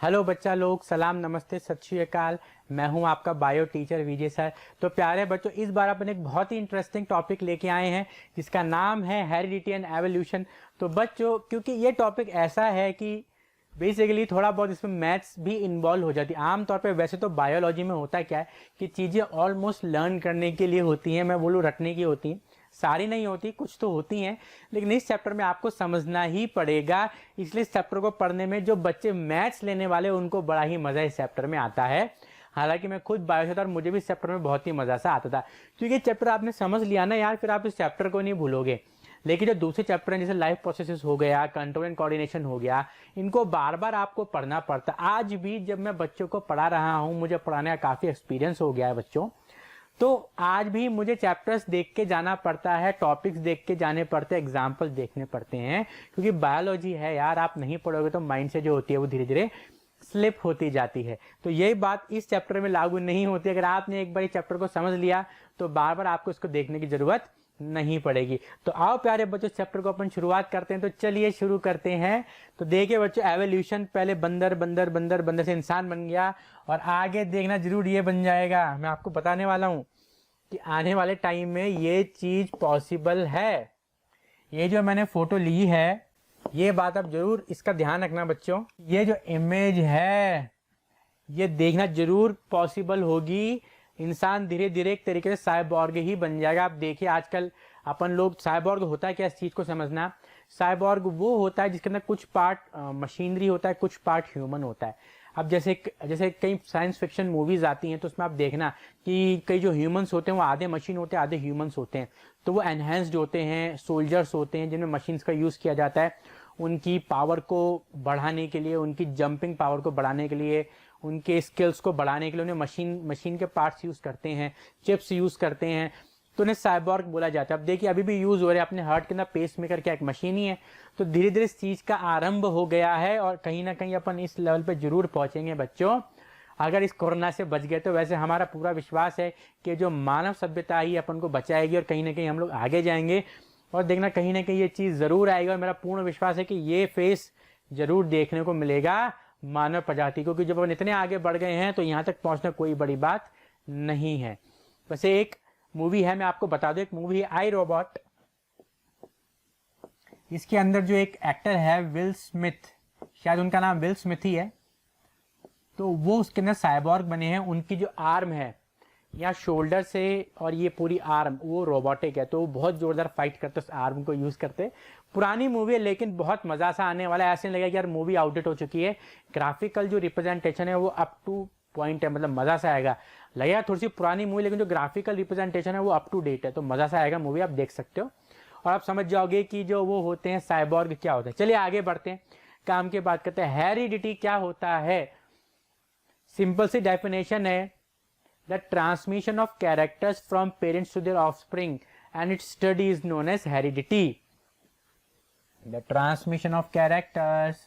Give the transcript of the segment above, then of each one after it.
Hello बच्चा लोग, सलाम, नमस्ते, सत श्री अकाल। मैं हूं आपका बायो टीचर विजय सर। तो प्यारे बच्चों, इस बार अपन एक बहुत ही इंटरेस्टिंग टॉपिक लेके आए हैं जिसका नाम है हेरिडिटी एंड एवोल्यूशन। तो बच्चों, क्योंकि ये टॉपिक ऐसा है कि बेसिकली थोड़ा बहुत इसमें मैथ्स भी इन्वॉल्व हो जाती है। आमतौर पे वैसे तो बायोलॉजी में होता क्या है कि चीज़ें ऑलमोस्ट लर्न करने के लिए होती हैं, मैं बोलूँ रटने की होती हैं, सारी नहीं होती, कुछ तो होती हैं, लेकिन इस चैप्टर में आपको समझना ही पड़ेगा। इसलिए इस चैप्टर को पढ़ने में जो बच्चे मैथ्स लेने वाले उनको बड़ा ही मज़ा इस चैप्टर में आता है। हालांकि मैं खुद बायो से था और मुझे भी इस चैप्टर में बहुत ही मज़ा सा आता था, क्योंकि चैप्टर आपने समझ लिया ना यार, फिर आप इस चैप्टर को नहीं भूलोगे। लेकिन जो दूसरे चैप्टर हैं जैसे लाइफ प्रोसेसेस हो गया, कंट्रोल एंड कोऑर्डिनेशन हो गया, इनको बार बार आपको पढ़ना पड़ता। आज भी जब मैं बच्चों को पढ़ा रहा हूँ, मुझे पढ़ाने का काफ़ी एक्सपीरियंस हो गया है बच्चों, तो आज भी मुझे चैप्टर्स देख के जाना पड़ता है, टॉपिक्स देख के जाने पड़ते हैं, एग्जाम्पल देखने पड़ते हैं, क्योंकि बायोलॉजी है यार, आप नहीं पढ़ोगे तो माइंड से जो होती है वो धीरे धीरे स्लिप होती जाती है। तो यही बात इस चैप्टर में लागू नहीं होती। अगर आपने एक बार इस चैप्टर को समझ लिया तो बार बार आपको इसको देखने की जरूरत नहीं पड़ेगी। तो आओ प्यारे बच्चों, चैप्टर को अपन शुरुआत करते हैं। तो चलिए शुरू करते हैं। तो देखिए बच्चों, एवोल्यूशन, पहले बंदर बंदर बंदर बंदर से इंसान बन गया, और आगे देखना जरूर ये बन जाएगा। मैं आपको बताने वाला हूँ कि आने वाले टाइम में ये चीज पॉसिबल है। ये जो मैंने फोटो ली है, ये बात आप जरूर इसका ध्यान रखना बच्चों। ये जो इमेज है ये देखना जरूर पॉसिबल होगी। इंसान धीरे धीरे एक तरीके से साइबॉर्ग ही बन जाएगा। आप देखिए आजकल अपन लोग, साइबॉर्ग होता है क्या, इस चीज को समझना। साइबॉर्ग वो होता है जिसके अंदर कुछ पार्ट मशीनरी होता है, कुछ पार्ट ह्यूमन होता है। अब जैसे कई साइंस फिक्शन मूवीज आती हैं तो उसमें आप देखना कि कई जो ह्यूमंस होते हैं वो आधे मशीन होते हैं, आधे ह्यूमंस होते हैं। तो वो एनहेंस्ड होते हैं, सोल्जर्स होते हैं जिनमें मशीन्स का यूज़ किया जाता है उनकी पावर को बढ़ाने के लिए, उनकी जंपिंग पावर को बढ़ाने के लिए, उनके स्किल्स को बढ़ाने के लिए उन्हें मशीन के पार्ट्स यूज़ करते हैं, चिप्स यूज़ करते हैं, तो उन्हें साइबॉर्ग बोला जाता है। अब देखिए अभी भी यूज़ हो रहे हैं, अपने हार्ट के अंदर पेस मेकर क्या एक मशीन ही है। तो धीरे धीरे इस चीज़ का आरंभ हो गया है और कहीं ना कहीं अपन इस लेवल पे जरूर पहुंचेंगे बच्चों, अगर इस कोरोना से बच गए तो। वैसे हमारा पूरा विश्वास है कि जो मानव सभ्यता ही अपन को बचाएगी और कहीं ना कहीं हम लोग आगे जाएंगे, और देखना कहीं ना कहीं ये चीज़ ज़रूर आएगी। और मेरा पूर्ण विश्वास है कि ये फेस जरूर देखने को मिलेगा मानव प्रजाति को, क्योंकि जब अपन इतने आगे बढ़ गए हैं तो यहाँ तक पहुँचना कोई बड़ी बात नहीं है। वैसे एक मूवी है, मैं आपको बता दूं, एक मूवी है आई रोबोट। इसके अंदर जो एक एक्टर है विल स्मिथ, शायद उनका नाम विल स्मिथ ही है, तो वो उसके अंदर साइबॉर्ग बने हैं। उनकी जो आर्म है या शोल्डर से और ये पूरी आर्म वो रोबोटिक है, तो वो बहुत जोरदार फाइट करते उस आर्म को यूज करते। पुरानी मूवी है लेकिन बहुत मजा सा आने वाला है। ऐसे नहीं लगेगा कि यार मूवी आउटडेट हो चुकी है। ग्राफिकल जो रिप्रेजेंटेशन है वो अप टू पॉइंट है, मतलब मजा सा आएगा। लगेगा थोड़ी सी पुरानी मूवी लेकिन जो ग्राफिकल रिप्रेजेंटेशन है वो अप टू डेट है, तो मजा सा आएगा। मूवी आप देख सकते हो और आप समझ जाओगे कि जो वो होते हैं साइबॉर्ग क्या होता है। चलिए आगे बढ़ते हैं, काम की बात करते हैं। हेरिडिटी क्या होता है? सिंपल सी डेफिनेशन है, the transmission of characters from parents to their offspring and its study is known as heredity. The transmission of characters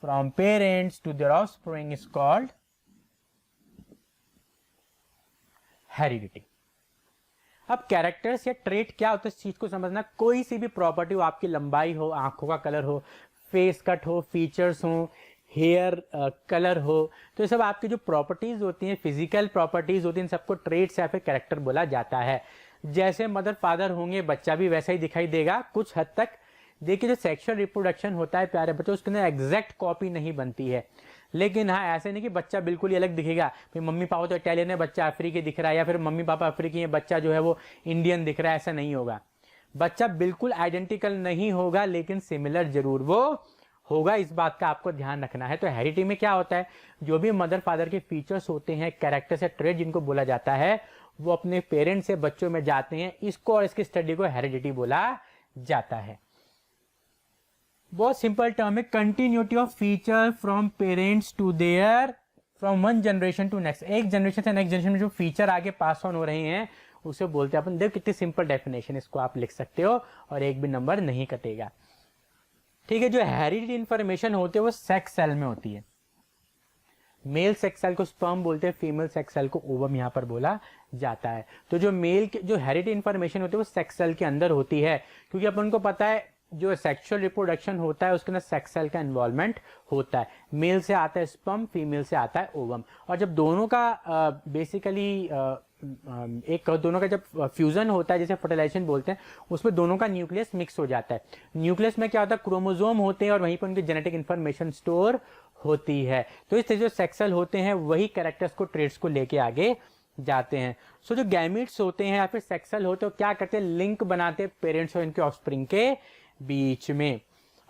from parents to their offspring is called heredity. अब characters या trait क्या होता है, इस चीज को समझना। कोई सी भी प्रॉपर्टी हो, आपकी लंबाई हो, आंखों का कलर हो, फेस कट हो, फीचर्स हो, हेयर कलर हो, तो ये सब आपकी जो प्रॉपर्टीज होती हैं, फिजिकल प्रॉपर्टीज होती हैं, इन सबको ट्रेट्स या फिर कैरेक्टर बोला जाता है। जैसे मदर फादर होंगे, बच्चा भी वैसा ही दिखाई देगा कुछ हद तक। देखिए जो सेक्सुअल रिप्रोडक्शन होता है प्यारे बच्चों, उसके अंदर एग्जैक्ट कॉपी नहीं बनती है, लेकिन हाँ ऐसे नहीं कि बच्चा बिल्कुल ही अलग दिखेगा। फिर मम्मी पापा तो इटालियन है, बच्चा अफ्रीकी दिख रहा है, या फिर मम्मी पापा अफ्रीकी है, बच्चा जो है वो इंडियन दिख रहा है, ऐसा नहीं होगा। बच्चा बिल्कुल आइडेंटिकल नहीं होगा, लेकिन सिमिलर जरूर वो होगा। इस बात का आपको ध्यान रखना है। तो हेरिडिटी में क्या होता है, जो भी मदर फादर के फीचर्स होते हैं, कैरेक्टर्स या ट्रेट जिनको बोला जाता है, वो अपने पेरेंट्स से बच्चों में जाते हैं। इसको और इसकी स्टडी को हेरिडिटी बोला जाता है। बहुत सिंपल टर्म है, continuity of feature from parents to their, from one generation to next. एक जनरेशन से नेक्स्ट जनरेशन में जो फीचर आगे पास ऑन हो रहे हैं उसे बोलते हैं अपन। देखो कितनी सिंपल डेफिनेशन, इसको आप लिख सकते हो और एक भी नंबर नहीं कटेगा। ठीक है, जो हेरिडिटी इंफॉर्मेशन होती है वो सेक्स सेल में होती है। मेल सेक्स सेल को स्पर्म बोलते हैं, फीमेल सेक्स सेल को ओवम यहाँ पर बोला जाता है। तो जो मेल जो हेरिडिटी इंफॉर्मेशन होती है वो सेक्स सेल के अंदर होती है, क्योंकि अपन को पता है जो सेक्सुअल रिप्रोडक्शन होता है उसके अंदर सेक्स सेल का इन्वॉल्वमेंट होता है। मेल से आता है स्पर्म, फीमेल से आता है ओवम। और जब दोनों का बेसिकली दोनों का जब फ्यूजन होता है, जैसे फर्टिलाइजेशन बोलते हैं, उसमें दोनों का न्यूक्लियस मिक्स हो जाता है। न्यूक्लियस में क्या होता है, क्रोमोसोम होते हैं और वहीं पर उनकी जेनेटिक इन्फॉर्मेशन स्टोर होती है। तो इस तरह जो सेक्स सेल होते हैं वही कैरेक्टर्स को, ट्रेड्स को लेके आगे जाते हैं। सो जो गैमीट्स होते हैं या फिर सेक्स सेल होते हैं, क्या करते हैं, लिंक बनाते हैं पेरेंट्स और इनके ऑफस्प्रिंग के बीच में।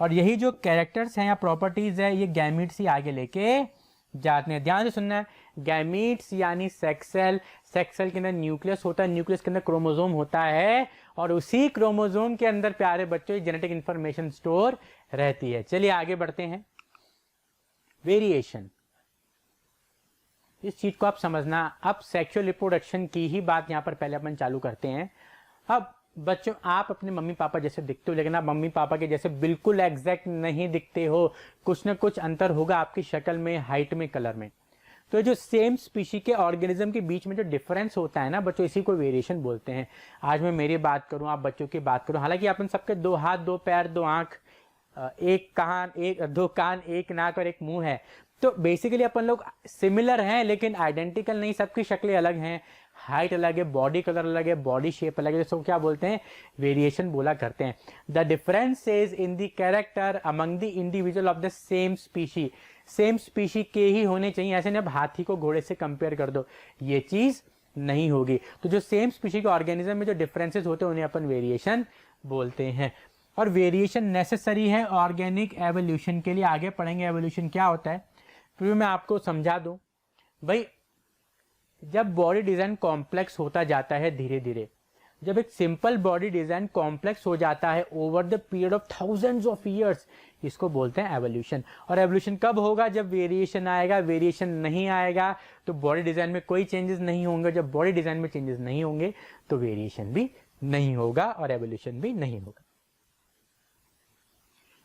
और यही जो कैरेक्टर्स हैं या प्रॉपर्टीज है, ये गैमीट्स ही आगे लेके जाते हैं। ध्यान से सुनना है, गैमीट्स यानी सेक्स सेल, सेक्स सेल के अंदर न्यूक्लियस होता है, न्यूक्लियस के अंदर क्रोमोसोम होता है और उसी क्रोमोसोम के अंदर प्यारे बच्चों जेनेटिक इंफॉर्मेशन स्टोर रहती है। चलिए आगे बढ़ते हैं। वेरिएशन, इस चीज को आप समझना। अब सेक्सुअल रिप्रोडक्शन की ही बात यहाँ पर पहले अपन चालू करते हैं। अब बच्चों, आप अपने मम्मी पापा जैसे दिखते हो, लेकिन आप मम्मी पापा के जैसे बिल्कुल एग्जैक्ट नहीं दिखते हो। कुछ ना कुछ अंतर होगा आपकी शक्ल में, हाइट में, कलर में। तो जो सेम स्पीशी के ऑर्गेनिज्म के बीच में जो डिफरेंस होता है ना बच्चों, इसी को वेरिएशन बोलते हैं। आज मैं मेरी बात करूं, आप बच्चों की बात करूं, हालांकि अपन सबके 2 हाथ, 2 पैर, 2 आंख, एक कान, 2 कान, 1 नाक और 1 मुंह है। तो बेसिकली अपन लोग सिमिलर हैं लेकिन आइडेंटिकल नहीं, सबकी शक्लें अलग हैं, हाइट अलग है, बॉडी कलर अलग है, बॉडी शेप अलग है। जिसको क्या बोलते हैं, वेरिएशन बोला करते हैं। The differences in the character among the individual of the same species, same species के ही होने चाहिए। ऐसे नहीं अब हाथी को घोड़े से कंपेयर कर दो, ये चीज नहीं होगी। तो जो सेम स्पीशी के ऑर्गेनिज्म में जो डिफरेंसेस होते हैं उन्हें अपन वेरिएशन बोलते हैं। और वेरिएशन नेसेसरी है ऑर्गेनिक एवोल्यूशन के लिए। आगे पढ़ेंगे एवोल्यूशन क्या होता है, फिर मैं आपको समझा दूं। भाई जब बॉडी डिजाइन कॉम्प्लेक्स होता जाता है धीरे धीरे, जब एक सिंपल बॉडी डिजाइन कॉम्प्लेक्स हो जाता है over the period of thousands of years, इसको बोलते हैं एवोल्यूशन। और एवोल्यूशन कब होगा, जब वेरिएशन आएगा। वेरिएशन नहीं आएगा तो बॉडी डिजाइन में कोई चेंजेस नहीं होंगे। जब बॉडी डिजाइन में चेंजेस नहीं होंगे तो वेरिएशन भी नहीं होगा और एवोल्यूशन भी नहीं होगा।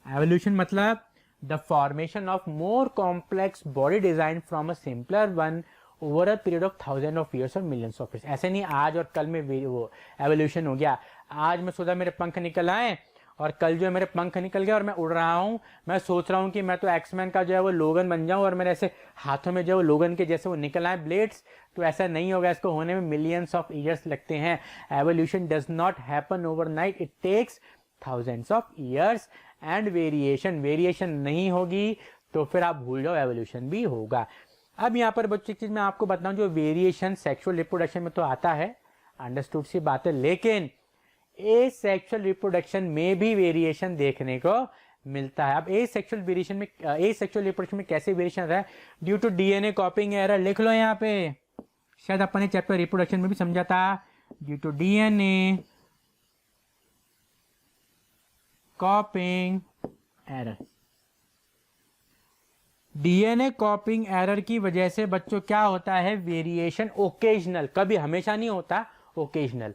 एवोल्यूशन मतलब the formation of more complex body design from a simpler one over a period of thousands of years or millions of years। ऐसे नहीं आज और कल में वो एवोल्यूशन हो गया। आज मैं सोचा मेरे पंख निकल आए और कल जो है मेरे पंख निकल गए और मैं उड़ रहा हूँ। मैं सोच रहा हूँ कि मैं तो एक्समैन का जो है वो लोगन बन जाऊँ और मेरे ऐसे हाथों में जो है वो लोगन के जैसे वो निकल आए ब्लेड्स। तो ऐसा नहीं होगा, इसको होने में मिलियंस ऑफ ईयर्स लगते हैं। Evolution does not happen overnight, it takes thousands of years. And variation नहीं होगी तो फिर आप भूल जाओ, एवोल्यूशन भी होगा। अब यहाँ पर बच्चों एक चीज मैं आपको बताऊं, जो वेरिएशन सेक्सुअल रिप्रोडक्शन में तो आता है, अंडरस्टूड सी बात है, लेकिन ए सेक्सुअल रिप्रोडक्शन में भी वेरिएशन देखने को मिलता है। अब ए सेक्सुअल रिप्रोडक्शन में कैसे वेरिएशन रहा है, due to DNA copying error. लिख लो यहाँ पे, शायद अपन ने चैप्टर रिप्रोडक्शन में भी समझा था, due to DNA copying error. DNA copying error की वजह से बच्चों क्या होता है, वेरिएशन ओकेजनल, कभी हमेशा नहीं होता, ओकेजनल।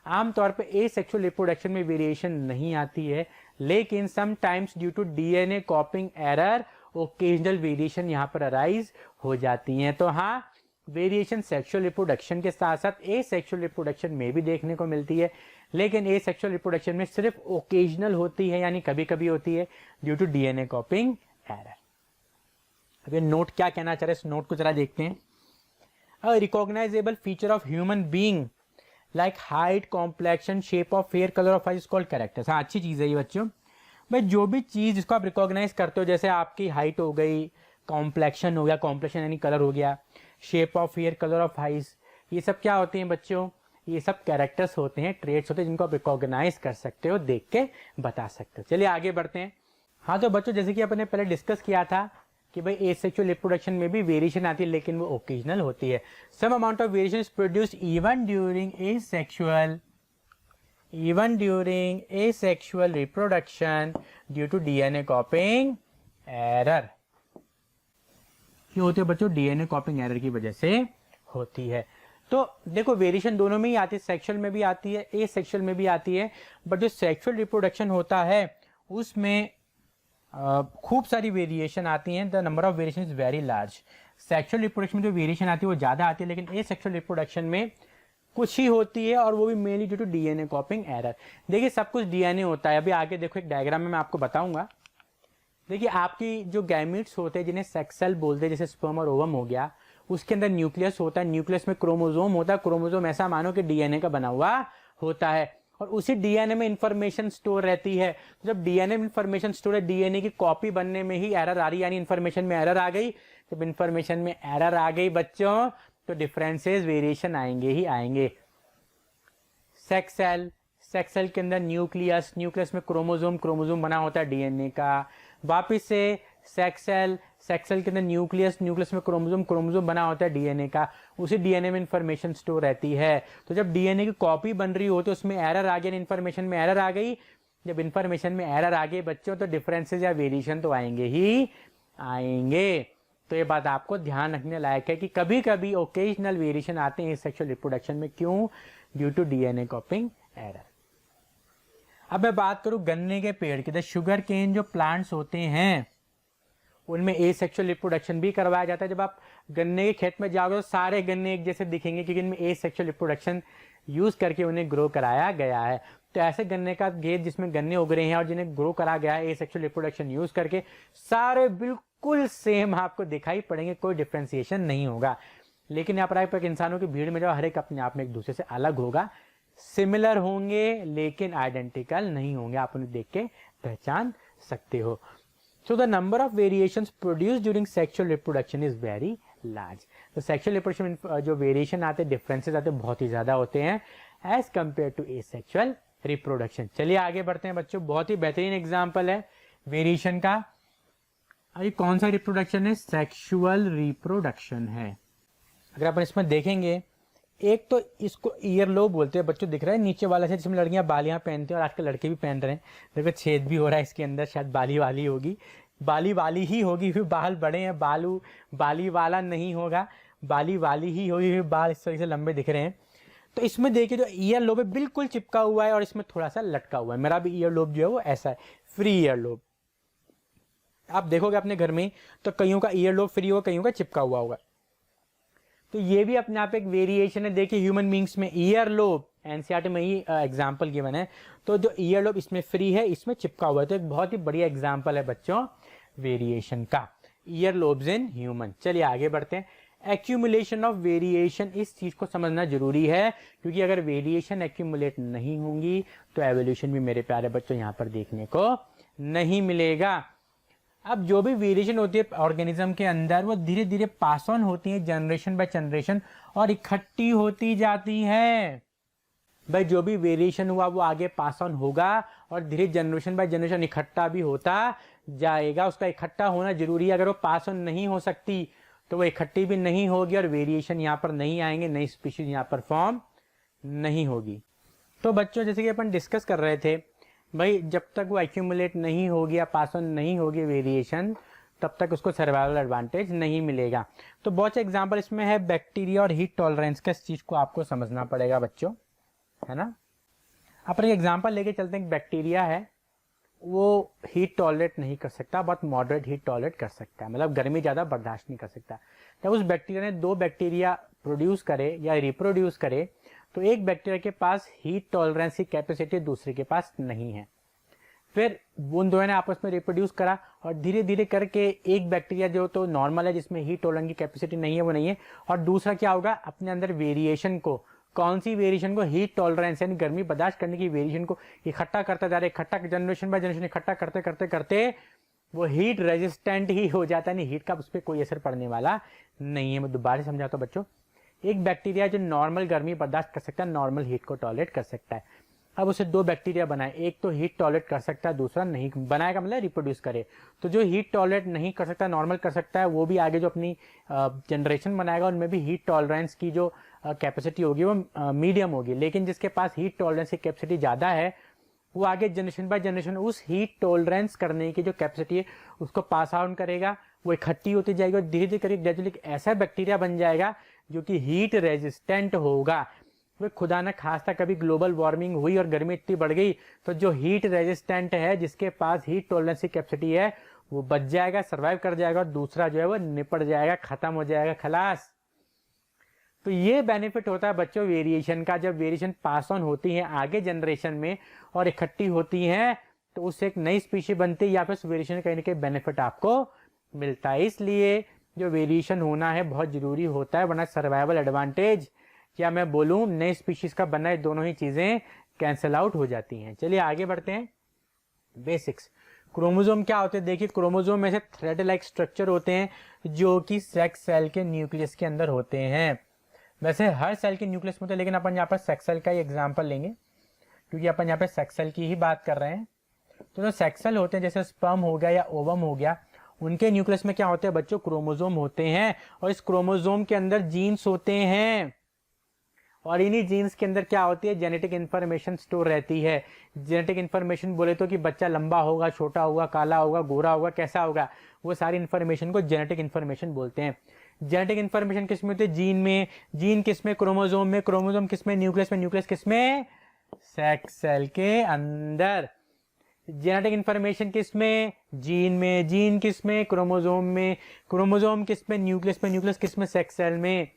आमतौर पे ए सेक्सुअल रिप्रोडक्शन में वेरिएशन नहीं आती है, लेकिन sometimes due to DNA copying error occasional variation यहाँ पर अराइज हो जाती हैं। तो हाँ, वेरिएशन सेक्सुअल रिप्रोडक्शन के साथ साथ ए सेक्सुअल रिप्रोडक्शन में भी देखने को मिलती है, लेकिन ए सेक्सुअल रिप्रोडक्शन में सिर्फ ओकेजनल होती है, यानी कभी कभी होती है due to DNA copying error. अब ये नोट क्या कहना चाह रहे हैं, इस नोट को जरा देखते हैं। A recognizable feature of human being like height, complexion, shape of fair, colour of eyes called characters. हाँ, अच्छी चीज है ये बच्चों। भाई जो भी चीज जिसको आप रिकॉग्नाइज करते हो, जैसे आपकी हाइट हो गई, कॉम्प्लेक्शन हो गया, कॉम्प्लेक्शन यानी कलर हो गया, shape of hair, colour of eyes, ये सब क्या होते हैं बच्चों, ये सब कैरेक्टर्स होते हैं, ट्रेट्स होते हैं जिनको आप रिकॉग्नाइज कर सकते हो, देख के बता सकते हो। चलिए आगे बढ़ते हैं। हाँ तो बच्चों, जैसे कि अपन ने पहले डिस्कस किया था कि भाई एसेक्सुअल रिप्रोडक्शन में भी वेरिएशन आती है, लेकिन वो ओकेजनल होती है। Some amount of variation is produced even during asexual reproduction due to DNA copying error. ये होते हैं बच्चों डीएनए कॉपिंग एरर की वजह से होती है। तो देखो वेरिएशन दोनों में ही आती है, सेक्सुअल में भी आती है, एसेक्सुअल में भी आती है। बट जो सेक्सुअल रिप्रोडक्शन होता है उसमें खूब सारी वेरिएशन आती हैं। The number of variation is very large. Sexual reproduction में जो वेरिएशन आती है वो ज़्यादा आती है, लेकिन एसेक्सुअल रिप्रोडक्शन में कुछ ही होती है, और वो भी mainly due to DNA copying error. देखिए सब कुछ डीएनए होता है। अभी आगे देखो एक डायग्राम में मैं आपको बताऊंगा। देखिए आपकी जो गैमीट्स होते हैं जिन्हें सेक्स सेल बोलते हैं, जैसे स्पर्म और ओवम हो गया, उसके अंदर न्यूक्लियस होता है, न्यूक्लियस में क्रोमोसोम होता है, क्रोमोसोम ऐसा मानो कि डीएनए का बना हुआ होता है, और उसी डीएनए में इंफॉर्मेशन स्टोर रहती है। तो जब डीएनए में इंफॉर्मेशन स्टोर है, डीएनए की कॉपी बनने में ही एरर आ रही, यानी इंफॉर्मेशन में एरर आ गई। जब इंफॉर्मेशन में एरर आ गई बच्चों, तो डिफरेंसेस वेरिएशन आएंगे ही आएंगे। सेक्स सेल के अंदर न्यूक्लियस, न्यूक्लियस में क्रोमोसोम, क्रोमोसोम बना होता है डीएनए का। वापिस से सेक्स सेल के अंदर न्यूक्लियस, न्यूक्लियस में क्रोमोसोम, क्रोमोसोम बना होता है डीएनए का। उसी डीएनए में इंफॉर्मेशन स्टोर रहती है। तो जब डीएनए की कॉपी बन रही हो तो उसमें एरर आ गया, इंफॉर्मेशन में एरर आ गई। जब इंफॉर्मेशन में एरर आ गई बच्चों, तो डिफरेंसेस या वेरिएशन तो आएंगे ही आएंगे। तो ये बात आपको ध्यान रखने लायक है कि कभी कभी ओकेजनल वेरिएशन आते हैं सेक्सुअल रिप्रोडक्शन में। क्यों? Due to DNA copying error. अब मैं बात करूं गन्ने के पेड़ की। द शुगर केन जो प्लांट्स होते हैं उनमें एसेक्सुअल रिप्रोडक्शन भी करवाया जाता है। जब आप गन्ने के खेत में जाओगे तो सारे गन्ने एक जैसे दिखेंगे, क्योंकि इनमें एसेक्सुअल रिप्रोडक्शन यूज करके उन्हें ग्रो कराया गया है। तो ऐसे गन्ने का खेत जिसमें गन्ने उग रहे हैं और जिन्हें ग्रो करा गया है एसेक्सुअल रिप्रोडक्शन यूज करके, सारे बिल्कुल सेम आपको दिखाई पड़ेंगे, कोई डिफ्रेंसिएशन नहीं होगा। लेकिन यहाँ पर आप इंसानों की भीड़ में जो हर एक अपने आप में एक दूसरे से अलग होगा, सिमिलर होंगे लेकिन आइडेंटिकल नहीं होंगे, आप उन्हें देख के पहचान सकते हो। So the number of variations produced during sexual reproduction is very large. तो सेक्सुअल रिप्रोडक्शन जो वेरिएशन आते हैं, डिफरेंसेस आते हैं, बहुत ही ज्यादा होते हैं as compare to asexual reproduction. चलिए आगे बढ़ते हैं बच्चों। बहुत ही बेहतरीन एग्जाम्पल है वेरिएशन का। ये कौन सा रिप्रोडक्शन है? सेक्सुअल रिप्रोडक्शन है। अगर अपन इसमें देखेंगे, एक तो इसको ईयर लोब बोलते हैं बच्चों, दिख रहा है नीचे वाला से, जिसमें लड़कियां बालियां पहनती हैं और आजकल लड़के भी पहन रहे हैं। देखो छेद भी हो रहा है इसके अंदर, शायद बाली वाली होगी, बाली वाली ही होगी, फिर बाल बड़े हैं, बाली वाला नहीं होगा, बाली वाली ही होगी, फिर बाल इस तरह से लंबे दिख रहे हैं। तो इसमें देखिए जो ईयर लोब है बिल्कुल चिपका हुआ है और इसमें थोड़ा सा लटका हुआ है। मेरा भी ईयर लोब जो है वो ऐसा है, फ्री ईयर लोब। आप देखोगे अपने घर में तो कईयों का ईयर लोब फ्री होगा, कईयों का चिपका हुआ होगा। तो ये भी अपने आप एक वेरिएशन है। देखिए ह्यूमन बींग्स में ईयर लोब, एनसीईआरटी में ही एग्जांपल गिवन है। तो जो ईयर लोब इसमें फ्री है, इसमें चिपका हुआ है। तो एक बहुत ही बढ़िया एग्जांपल है बच्चों वेरिएशन का, ईयर लोब्स इन ह्यूमन। चलिए आगे बढ़ते हैं। एक्यूमुलेशन ऑफ वेरिएशन, इस चीज को समझना जरूरी है, क्योंकि अगर वेरिएशन एक्यूमुलेट नहीं होंगी तो एवोल्यूशन भी मेरे प्यारे बच्चों यहाँ पर देखने को नहीं मिलेगा। अब जो भी वेरिएशन होती है ऑर्गेनिज्म के अंदर, वो धीरे धीरे पास ऑन होती है जनरेशन बाय जनरेशन और इकट्ठी होती जाती है। भाई जो भी वेरिएशन हुआ वो आगे पास ऑन होगा और धीरे जनरेशन बाय जनरेशन इकट्ठा भी होता जाएगा। उसका इकट्ठा होना जरूरी है। अगर वो पास ऑन नहीं हो सकती तो वो इकट्ठी भी नहीं होगी और वेरिएशन यहाँ पर नहीं आएंगे, नई स्पीशीज यहाँ पर फॉर्म नहीं होगी। तो बच्चों जैसे कि अपन डिस्कस कर रहे थे, भाई जब तक वो एक्यूमुलेट नहीं होगी या पास ऑन नहीं होगी वेरिएशन, तब तक उसको सर्वाइवल एडवांटेज नहीं मिलेगा। तो बहुत से एग्जांपल इसमें है बैक्टीरिया और हीट टॉलरेंस का। इस चीज को आपको समझना पड़ेगा बच्चों, है ना। अपन एक एग्जांपल लेके चलते हैं। बैक्टीरिया है, वो हीट टॉलरेट नहीं कर सकता, बहुत मॉडरेट हीट टॉलरेट कर सकता है, मतलब गर्मी ज्यादा बर्दाश्त नहीं कर सकता। जब उस बैक्टीरिया ने 2 बैक्टीरिया प्रोड्यूस करे या रिप्रोड्यूस करे, तो एक बैक्टीरिया के पास हीट टॉलरेंस की कैपेसिटी दूसरे के पास नहीं है। फिर उन दोनों ने आपस में रिप्रोड्यूस करा और धीरे धीरे करके एक बैक्टीरिया जो तो नॉर्मल है, जिसमें हीट टॉलरेंस की कैपेसिटी नहीं है, वो नहीं है, और दूसरा क्या होगा, अपने अंदर वेरिएशन को, कौन सी वेरिएशन को, हीट टॉलरेंस यानी गर्मी बर्दाश्त करने की वेरिएशन को इकट्ठा करता जा रहा है। इकट्ठा जनरेशन बाय जनरेशन इकट्ठा करते करते करते वो हीट रेजिस्टेंट ही हो जाता है, नहीं हीट का उस पर कोई असर पड़ने वाला नहीं है। मैं दोबारा समझाता हूँ बच्चों। एक बैक्टीरिया जो नॉर्मल गर्मी बर्दाश्त कर सकता है, नॉर्मल हीट को टॉलरेट कर सकता है। अब उसे 2 बैक्टीरिया बनाए, एक तो हीट टॉलरेट कर सकता है, दूसरा नहीं बनाएगा, मतलब रिप्रोड्यूस करे। तो जो हीट टॉलरेट नहीं कर सकता, नॉर्मल कर सकता है, वो भी आगे जो अपनी जनरेशन बनाएगा उनमें भी हीट टॉलरेंस की जो कैपेसिटी होगी वो मीडियम होगी। लेकिन जिसके पास हीट टॉलरेंस की कैपेसिटी ज़्यादा है, वो आगे जनरेशन बाय जनरेशन उस हीट टॉलरेंस करने की जो कैपेसिटी है उसको पास ऑन करेगा, वो इकट्ठी होती जाएगी और धीरे धीरे करके ग्रेजुअली ऐसा बैक्टीरिया बन जाएगा जो कि हीट रेजिस्टेंट होगा। वे खुदा न खास्ता कभी ग्लोबल वार्मिंग हुई और गर्मी इतनी बढ़ गई, तो जो हीट रेजिस्टेंट है, जिसके पास हीट टॉलरेंस की कैपेसिटी है, वो बच जाएगा, सर्वाइव कर जाएगा, और दूसरा जो है वो निपट जाएगा, खत्म हो जाएगा, खलास। तो ये बेनिफिट होता है बच्चों वेरिएशन का। जब वेरिएशन पास ऑन होती है आगे जनरेशन में और इकट्ठी होती हैं तो उससे एक नई स्पीशी बनती है या फिर वेरिएशन का इनके बेनिफिट आपको मिलता है। इसलिए जो वेरिएशन होना है बहुत जरूरी होता है, वरना सर्वाइवल एडवांटेज या मैं बोलूँ नई स्पीशीज का बनना, ये दोनों ही चीजें कैंसिल आउट हो जाती हैं। चलिए आगे बढ़ते हैं। बेसिक्स। क्रोमोसोम क्या होते हैं? देखिए क्रोमोसोम में से थ्रेड लाइक स्ट्रक्चर होते हैं जो कि सेक्स सेल के न्यूक्लियस के अंदर होते हैं। वैसे हर सेल के न्यूक्लियस में होते हैं, लेकिन अपन यहाँ पर सेक्स सेल का ही एग्जांपल लेंगे क्योंकि अपन यहाँ पे सेक्स सेल की ही बात कर रहे हैं। तो जो सेक्स सेल होते हैं जैसे स्पर्म हो गया या ओवम हो गया, उनके न्यूक्लियस में क्या होते हैं बच्चों? क्रोमोसोम होते हैं। और इस क्रोमोसोम के अंदर जीन्स होते हैं और इन्हीं जीन्स के अंदर क्या होती है? जेनेटिक इंफॉर्मेशन स्टोर रहती है। जेनेटिक इंफॉर्मेशन बोले तो कि बच्चा लंबा होगा, छोटा होगा, काला होगा, गोरा होगा, कैसा होगा, वो सारी इंफॉर्मेशन को जेनेटिक इंफॉर्मेशन बोलते हैं। जेनेटिक इंफॉर्मेशन किस में होती है? जीन में। जीन किस में? क्रोमोसोम में। क्रोमोसोम किस में? न्यूक्लियस में। न्यूक्लियस किस में? सेक्स सेल के अंदर। जेनेटिक इंफॉर्मेशन किस में? जीन में। जीन किस में? क्रोमोसोम में। क्रोमोसोम किस में? न्यूक्लियस में। न्यूक्लियस किस में? सेक्स सेल में।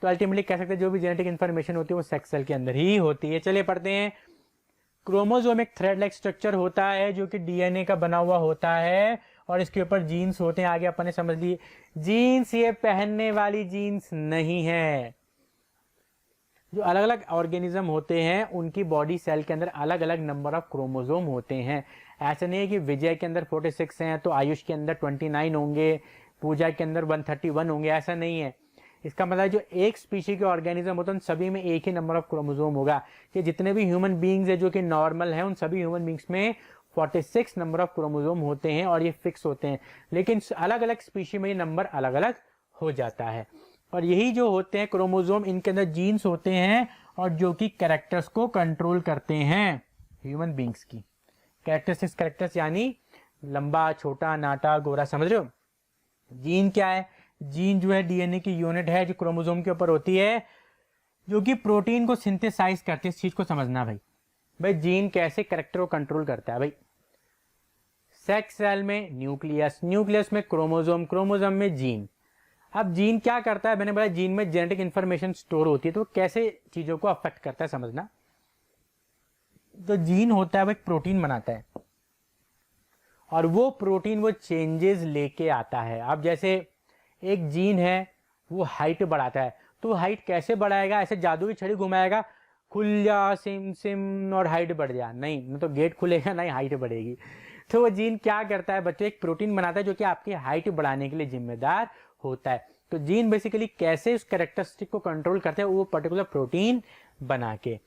तो अल्टीमेटली कह सकते हैं जो भी जेनेटिक इंफॉर्मेशन होती है वो सेक्स सेल के अंदर ही होती है। चलिए पढ़ते हैं। क्रोमोसोम एक थ्रेड लाइक स्ट्रक्चर होता है जो कि डीएनए का बना हुआ होता है और इसके ऊपर जीन्स होते हैं। आगे अपन ने समझ लिए जीन्स ये पहनने वाली जीन्स नहीं है। जो अलग अलग ऑर्गेनिज्म होते हैं उनकी बॉडी सेल के अंदर अलग अलग नंबर ऑफ क्रोमोसोम होते हैं। ऐसा नहीं है कि विजय के अंदर 46 हैं तो आयुष के अंदर 29 होंगे, पूजा के अंदर 131 होंगे, ऐसा नहीं है। इसका मतलब जो एक स्पीशी के ऑर्गेनिज्म होते हैं उन सभी में एक ही नंबर ऑफ क्रोमोसोम होगा। कि जितने भी ह्यूमन बींग्स है जो कि नॉर्मल है उन सभी ह्यूमन बींग्स में 46 नंबर ऑफ क्रोमोसोम होते हैं और ये फिक्स होते हैं। लेकिन अलग अलग स्पीशी में ये नंबर अलग अलग हो जाता है। और यही जो होते हैं क्रोमोसोम, इनके अंदर जीन्स होते हैं और जो कि कैरेक्टर्स को कंट्रोल करते हैं ह्यूमन बींग्स की। कैरेक्टरिस्टिक्स, कैरेक्टर्स यानी लंबा, छोटा, नाटा, गोरा, समझ रहे हो? जीन क्या है? जीन जो है डीएनए की यूनिट है जो क्रोमोसोम के ऊपर होती है, जो कि प्रोटीन को सिंथेसाइज करती है। इस चीज को समझना भाई। भाई जीन कैसे कैरेक्टर को कंट्रोल करता है? भाई सेक्स सेल में न्यूक्लियस, न्यूक्लियस में क्रोमोसोम, क्रोमोसोम में जीन। अब जीन क्या करता है? मैंने बोला जीन में जेनेटिक इंफॉर्मेशन स्टोर होती है, तो कैसे चीजों को अफेक्ट करता है समझना। तो जीन होता है वो एक प्रोटीन बनाता है और वो प्रोटीन वो चेंजेस लेके आता है। अब जैसे एक जीन है वो हाइट बढ़ाता है, तो हाइट कैसे बढ़ाएगा? ऐसे जादू की छड़ी घुमाएगा, खुल जा सिम सिम और हाइट बढ़ जा? नहीं, न तो गेट खुलेगा ना ही हाइट बढ़ेगी। तो वो जीन क्या करता है बच्चों? एक प्रोटीन बनाता है जो कि आपकी हाइट बढ़ाने के लिए जिम्मेदार होता है। तो जीन बेसिकली कैसे उस कैरेक्टरिस्टिक को कंट्रोल करते हैं? वो पर्टिकुलर प्रोटीन बना के।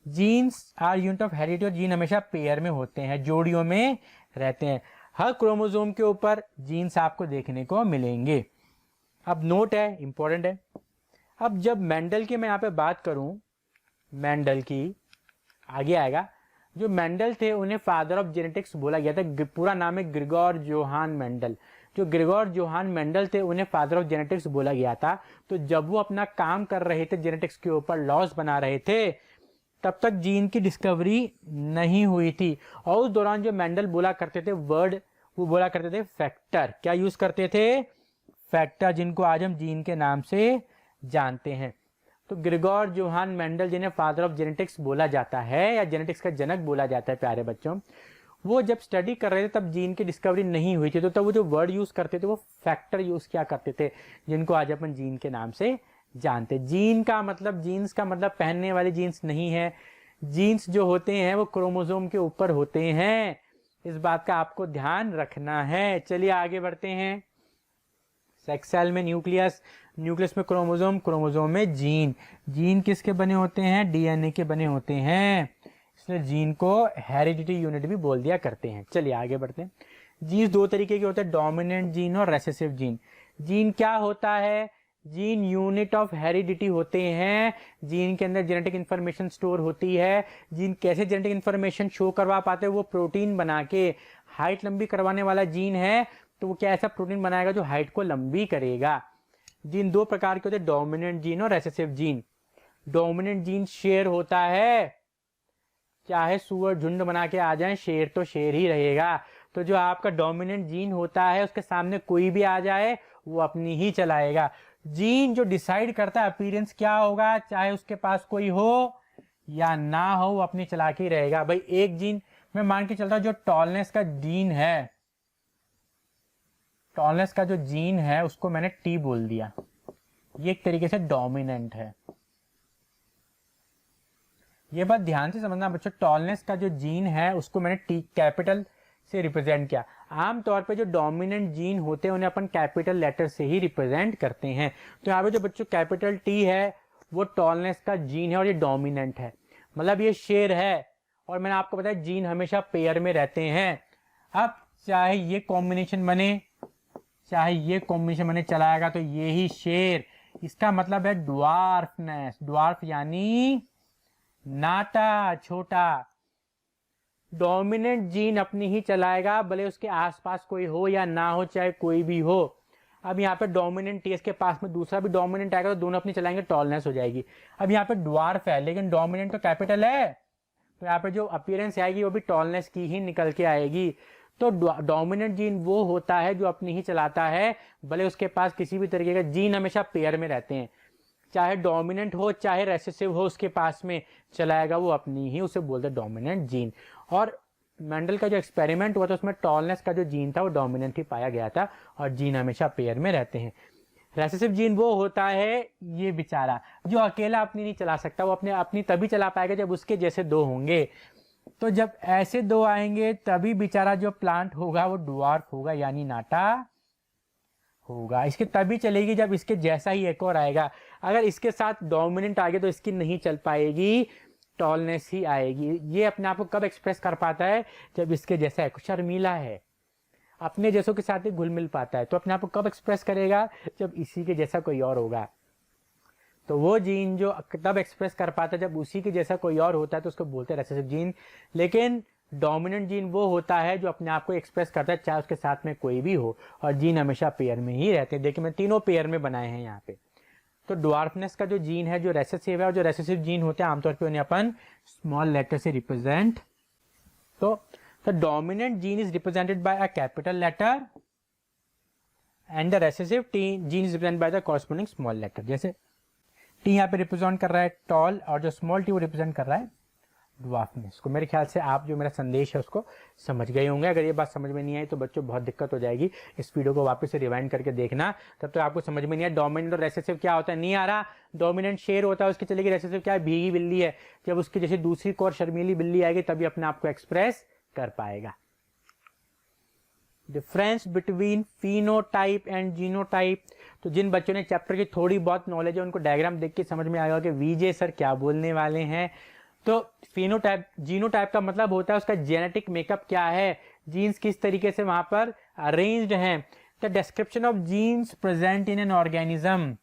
Genes are unit of heredity और जीन हमेशा पेयर में होते हैं, जोड़ियों में रहते हैं। हर क्रोमोसोम के ऊपर जीन्स आपको देखने को मिलेंगे। अब नोट है, इंपॉर्टेंट है। अब जब मेंडल की मैं यहाँ पे बात करूं, मेंडल की आगे आएगा। जो मेंडल थे उन्हें फादर ऑफ जेनेटिक्स बोला गया था। पूरा नाम है ग्रिगोर जोहान मेंडल। जो ग्रिगोर जोहान मेंडल थे उन्हें फादर ऑफ जेनेटिक्स बोला गया था। तो जब वो अपना काम कर रहे थे जेनेटिक्स के ऊपर, लॉज बना रहे थे, तब तक जीन की डिस्कवरी नहीं हुई थी। और उस दौरान जो मेंडल बोला करते थे वर्ड, वो बोला करते थे फैक्टर। क्या यूज करते थे? फैक्टर, जिनको आज हम जीन के नाम से जानते हैं। तो ग्रिगोर जोहान मेंडल जिन्हें फादर ऑफ जेनेटिक्स बोला जाता है या जेनेटिक्स का जनक बोला जाता है प्यारे बच्चों, वो जब स्टडी कर रहे थे तब जीन की डिस्कवरी नहीं हुई थी। तो तब वो जो वर्ड यूज करते थे वो फैक्टर यूज किया करते थे, जिनको आज अपन जीन के नाम से जानते। जीन का मतलब, जीन्स का मतलब पहनने वाली जीन्स नहीं है। जीन्स जो होते हैं वो क्रोमोसोम के ऊपर होते हैं। इस बात का आपको ध्यान रखना है। चलिए आगे बढ़ते हैं। सेक्स सेल में न्यूक्लियस, न्यूक्लियस में क्रोमोसोम, क्रोमोसोम में जीन। जीन किसके बने होते हैं? डीएनए के बने होते हैं। इसलिए जीन को हेरिडिटी यूनिट भी बोल दिया करते हैं। चलिए आगे बढ़ते हैं। जीन दो तरीके के होते हैं, डोमिनेंट जीन और रेसेसिव जीन। जीन क्या होता है? जीन यूनिट ऑफ हेरिडिटी होते हैं। जीन के अंदर जेनेटिक इंफॉर्मेशन स्टोर होती है। जीन कैसे जेनेटिक इंफॉर्मेशन शो करवा पाते हैं? वो प्रोटीन बना के। हाइट लंबी करवाने वाला जीन है तो वो क्या ऐसा प्रोटीन बनाएगा जो हाइट को लंबी करेगा। जीन दो प्रकार के होते हैं, डोमिनेंट जीन और रेसेसिव जीन। डोमिनेंट जीन शेर होता है, चाहे सुअर झुंड बना के आ जाए, शेर तो शेर ही रहेगा। तो जो आपका डोमिनेंट जीन होता है उसके सामने कोई भी आ जाए वो अपनी ही चलाएगा। जीन जो डिसाइड करता है अपीयरेंस क्या होगा, चाहे उसके पास कोई हो या ना हो, वो अपनी चालाकी रहेगा। भाई एक जीन मैं मान के चलता हूं, जो टॉलनेस का जीन है, टॉलनेस का जो जीन है उसको मैंने टी बोल दिया, ये एक तरीके से डोमिनेंट है। ये बात ध्यान से समझना बच्चों, टॉलनेस का जो जीन है उसको मैंने टी कैपिटल से रिप्रेजेंट किया। आमतौर पे जो डोमिनेंट जीन होते हैं उन्हें अपन कैपिटल लेटर से ही रिप्रेजेंट करते हैं। तो यहाँ पे जो बच्चों कैपिटल टी है वो टॉलनेस का जीन है और ये डोमिनेंट है, मतलब ये शेर है। और मैंने आपको बताया जीन हमेशा पेयर में रहते हैं। अब चाहे ये कॉम्बिनेशन बने, चाहे ये कॉम्बिनेशन बने, चलाएगा तो ये ही शेर। इसका मतलब है ड्वार्फनेस, ड्वार्फ यानी नाटा, छोटा। डोमिनेंट जीन अपनी ही चलाएगा, भले उसके आसपास कोई हो या ना हो, चाहे कोई भी हो। अब यहाँ पे डोमिनेंट टी, इसके पास में दूसरा भी डोमिनेंट आएगा तो दोनों अपनी चलाएंगे, टॉलनेस हो जाएगी। अब यहाँ पे ड्वार्फ है लेकिन डोमिनेंट तो कैपिटल है, तो यहाँ पे जो अपीयरेंस आएगी वो भी टॉलनेस की ही निकल के आएगी। तो डोमिनेंट जीन वो होता है जो अपनी ही चलाता है, भले उसके पास किसी भी तरीके का जीन हमेशा पेयर में रहते हैं, चाहे डोमिनेंट हो चाहे रेसेसिव हो, उसके पास में चलाएगा वो अपनी ही, उसे बोलते हैं डोमिनेंट जीन। और मेंडल का जो एक्सपेरिमेंट हुआ था उसमें टॉलनेस का जो जीन था वो डोमिनेंट ही पाया गया था और जीन हमेशा पेयर में रहते हैं। रेसेसिव जीन वो होता है ये बेचारा जो अकेला अपनी नहीं चला सकता, वो अपनी तभी चला पाएगा जब उसके जैसे दो होंगे। तो जब ऐसे दो आएंगे तभी बेचारा जो प्लांट होगा वो ड्वार्फ होगा यानी नाटा होगा। इसके तभी चलेगी जब इसके जैसा ही एक और आएगा। अगर इसके साथ डोमिनेंट आ गया तो इसकी नहीं चल पाएगी, टॉलनेस ही आएगी। ये अपने आप को कब एक्सप्रेस कर पाता है, जब इसके जैसा है, शर्मीला है, अपने जैसों के साथ ही घुल मिल पाता है। तो अपने आप को कब एक्सप्रेस करेगा, जब इसी के जैसा कोई और होगा। तो वो जीन जो तब एक्सप्रेस कर पाता है जब उसी के जैसा कोई और होता है, तो उसको बोलते हैं रेसेसिव जीन। लेकिन डोमिनेंट जीन वो होता है जो अपने आप को एक्सप्रेस करता है चाहे उसके साथ में कोई भी हो, और जीन हमेशा पेयर में ही रहते हैं। देखिए मैं तीनों पेयर में बनाए हैं यहाँ पे। तो ड्वार्फनेस का जो जीन है जो रेसेसिव है, और जो रेसेसिव जीन होते हैं आमतौर पे उन्हें अपन स्मॉल लेटर से रिप्रेजेंट। तो the dominant gene is represented by a capital letter and the recessive gene is represented by the corresponding small letter. जैसे टी यहाँ पे रिप्रेजेंट कर रहा है टॉल, और जो स्मॉल टी वो रिप्रेजेंट कर रहा है ड्वार्फनेस को। मेरे ख्याल से आप जो मेरा संदेश है उसको समझ गए होंगे। अगर ये बात समझ में नहीं आई तो बच्चों बहुत दिक्कत हो जाएगी, इस वीडियो को वापस से रिवाइंड करके देखना, तब तो आपको समझ में नहीं आया डोमिनेंट और रेसेसिव क्या होता है। नहीं आ रहा, डोमिनेंट शेर होता है उसकी चलेगी, रेसेसिव क्या है, भीगी बिल्ली है। जब उसकी जैसे दूसरी को और शर्मीली बिल्ली आएगी तभी अपने आप को एक्सप्रेस कर पाएगा। Difference between phenotype and genotype. तो जिन बच्चों ने चैप्टर की थोड़ी बहुत नॉलेज है उनको डायग्राम देख के समझ में आएगा कि विजय सर क्या बोलने वाले हैं। तो फिनोटाइप, जीनोटाइप का मतलब होता है उसका जेनेटिक मेकअप क्या है, जीन्स किस तरीके से वहां पर अरेंज्ड हैं। The description of genes present in an organism.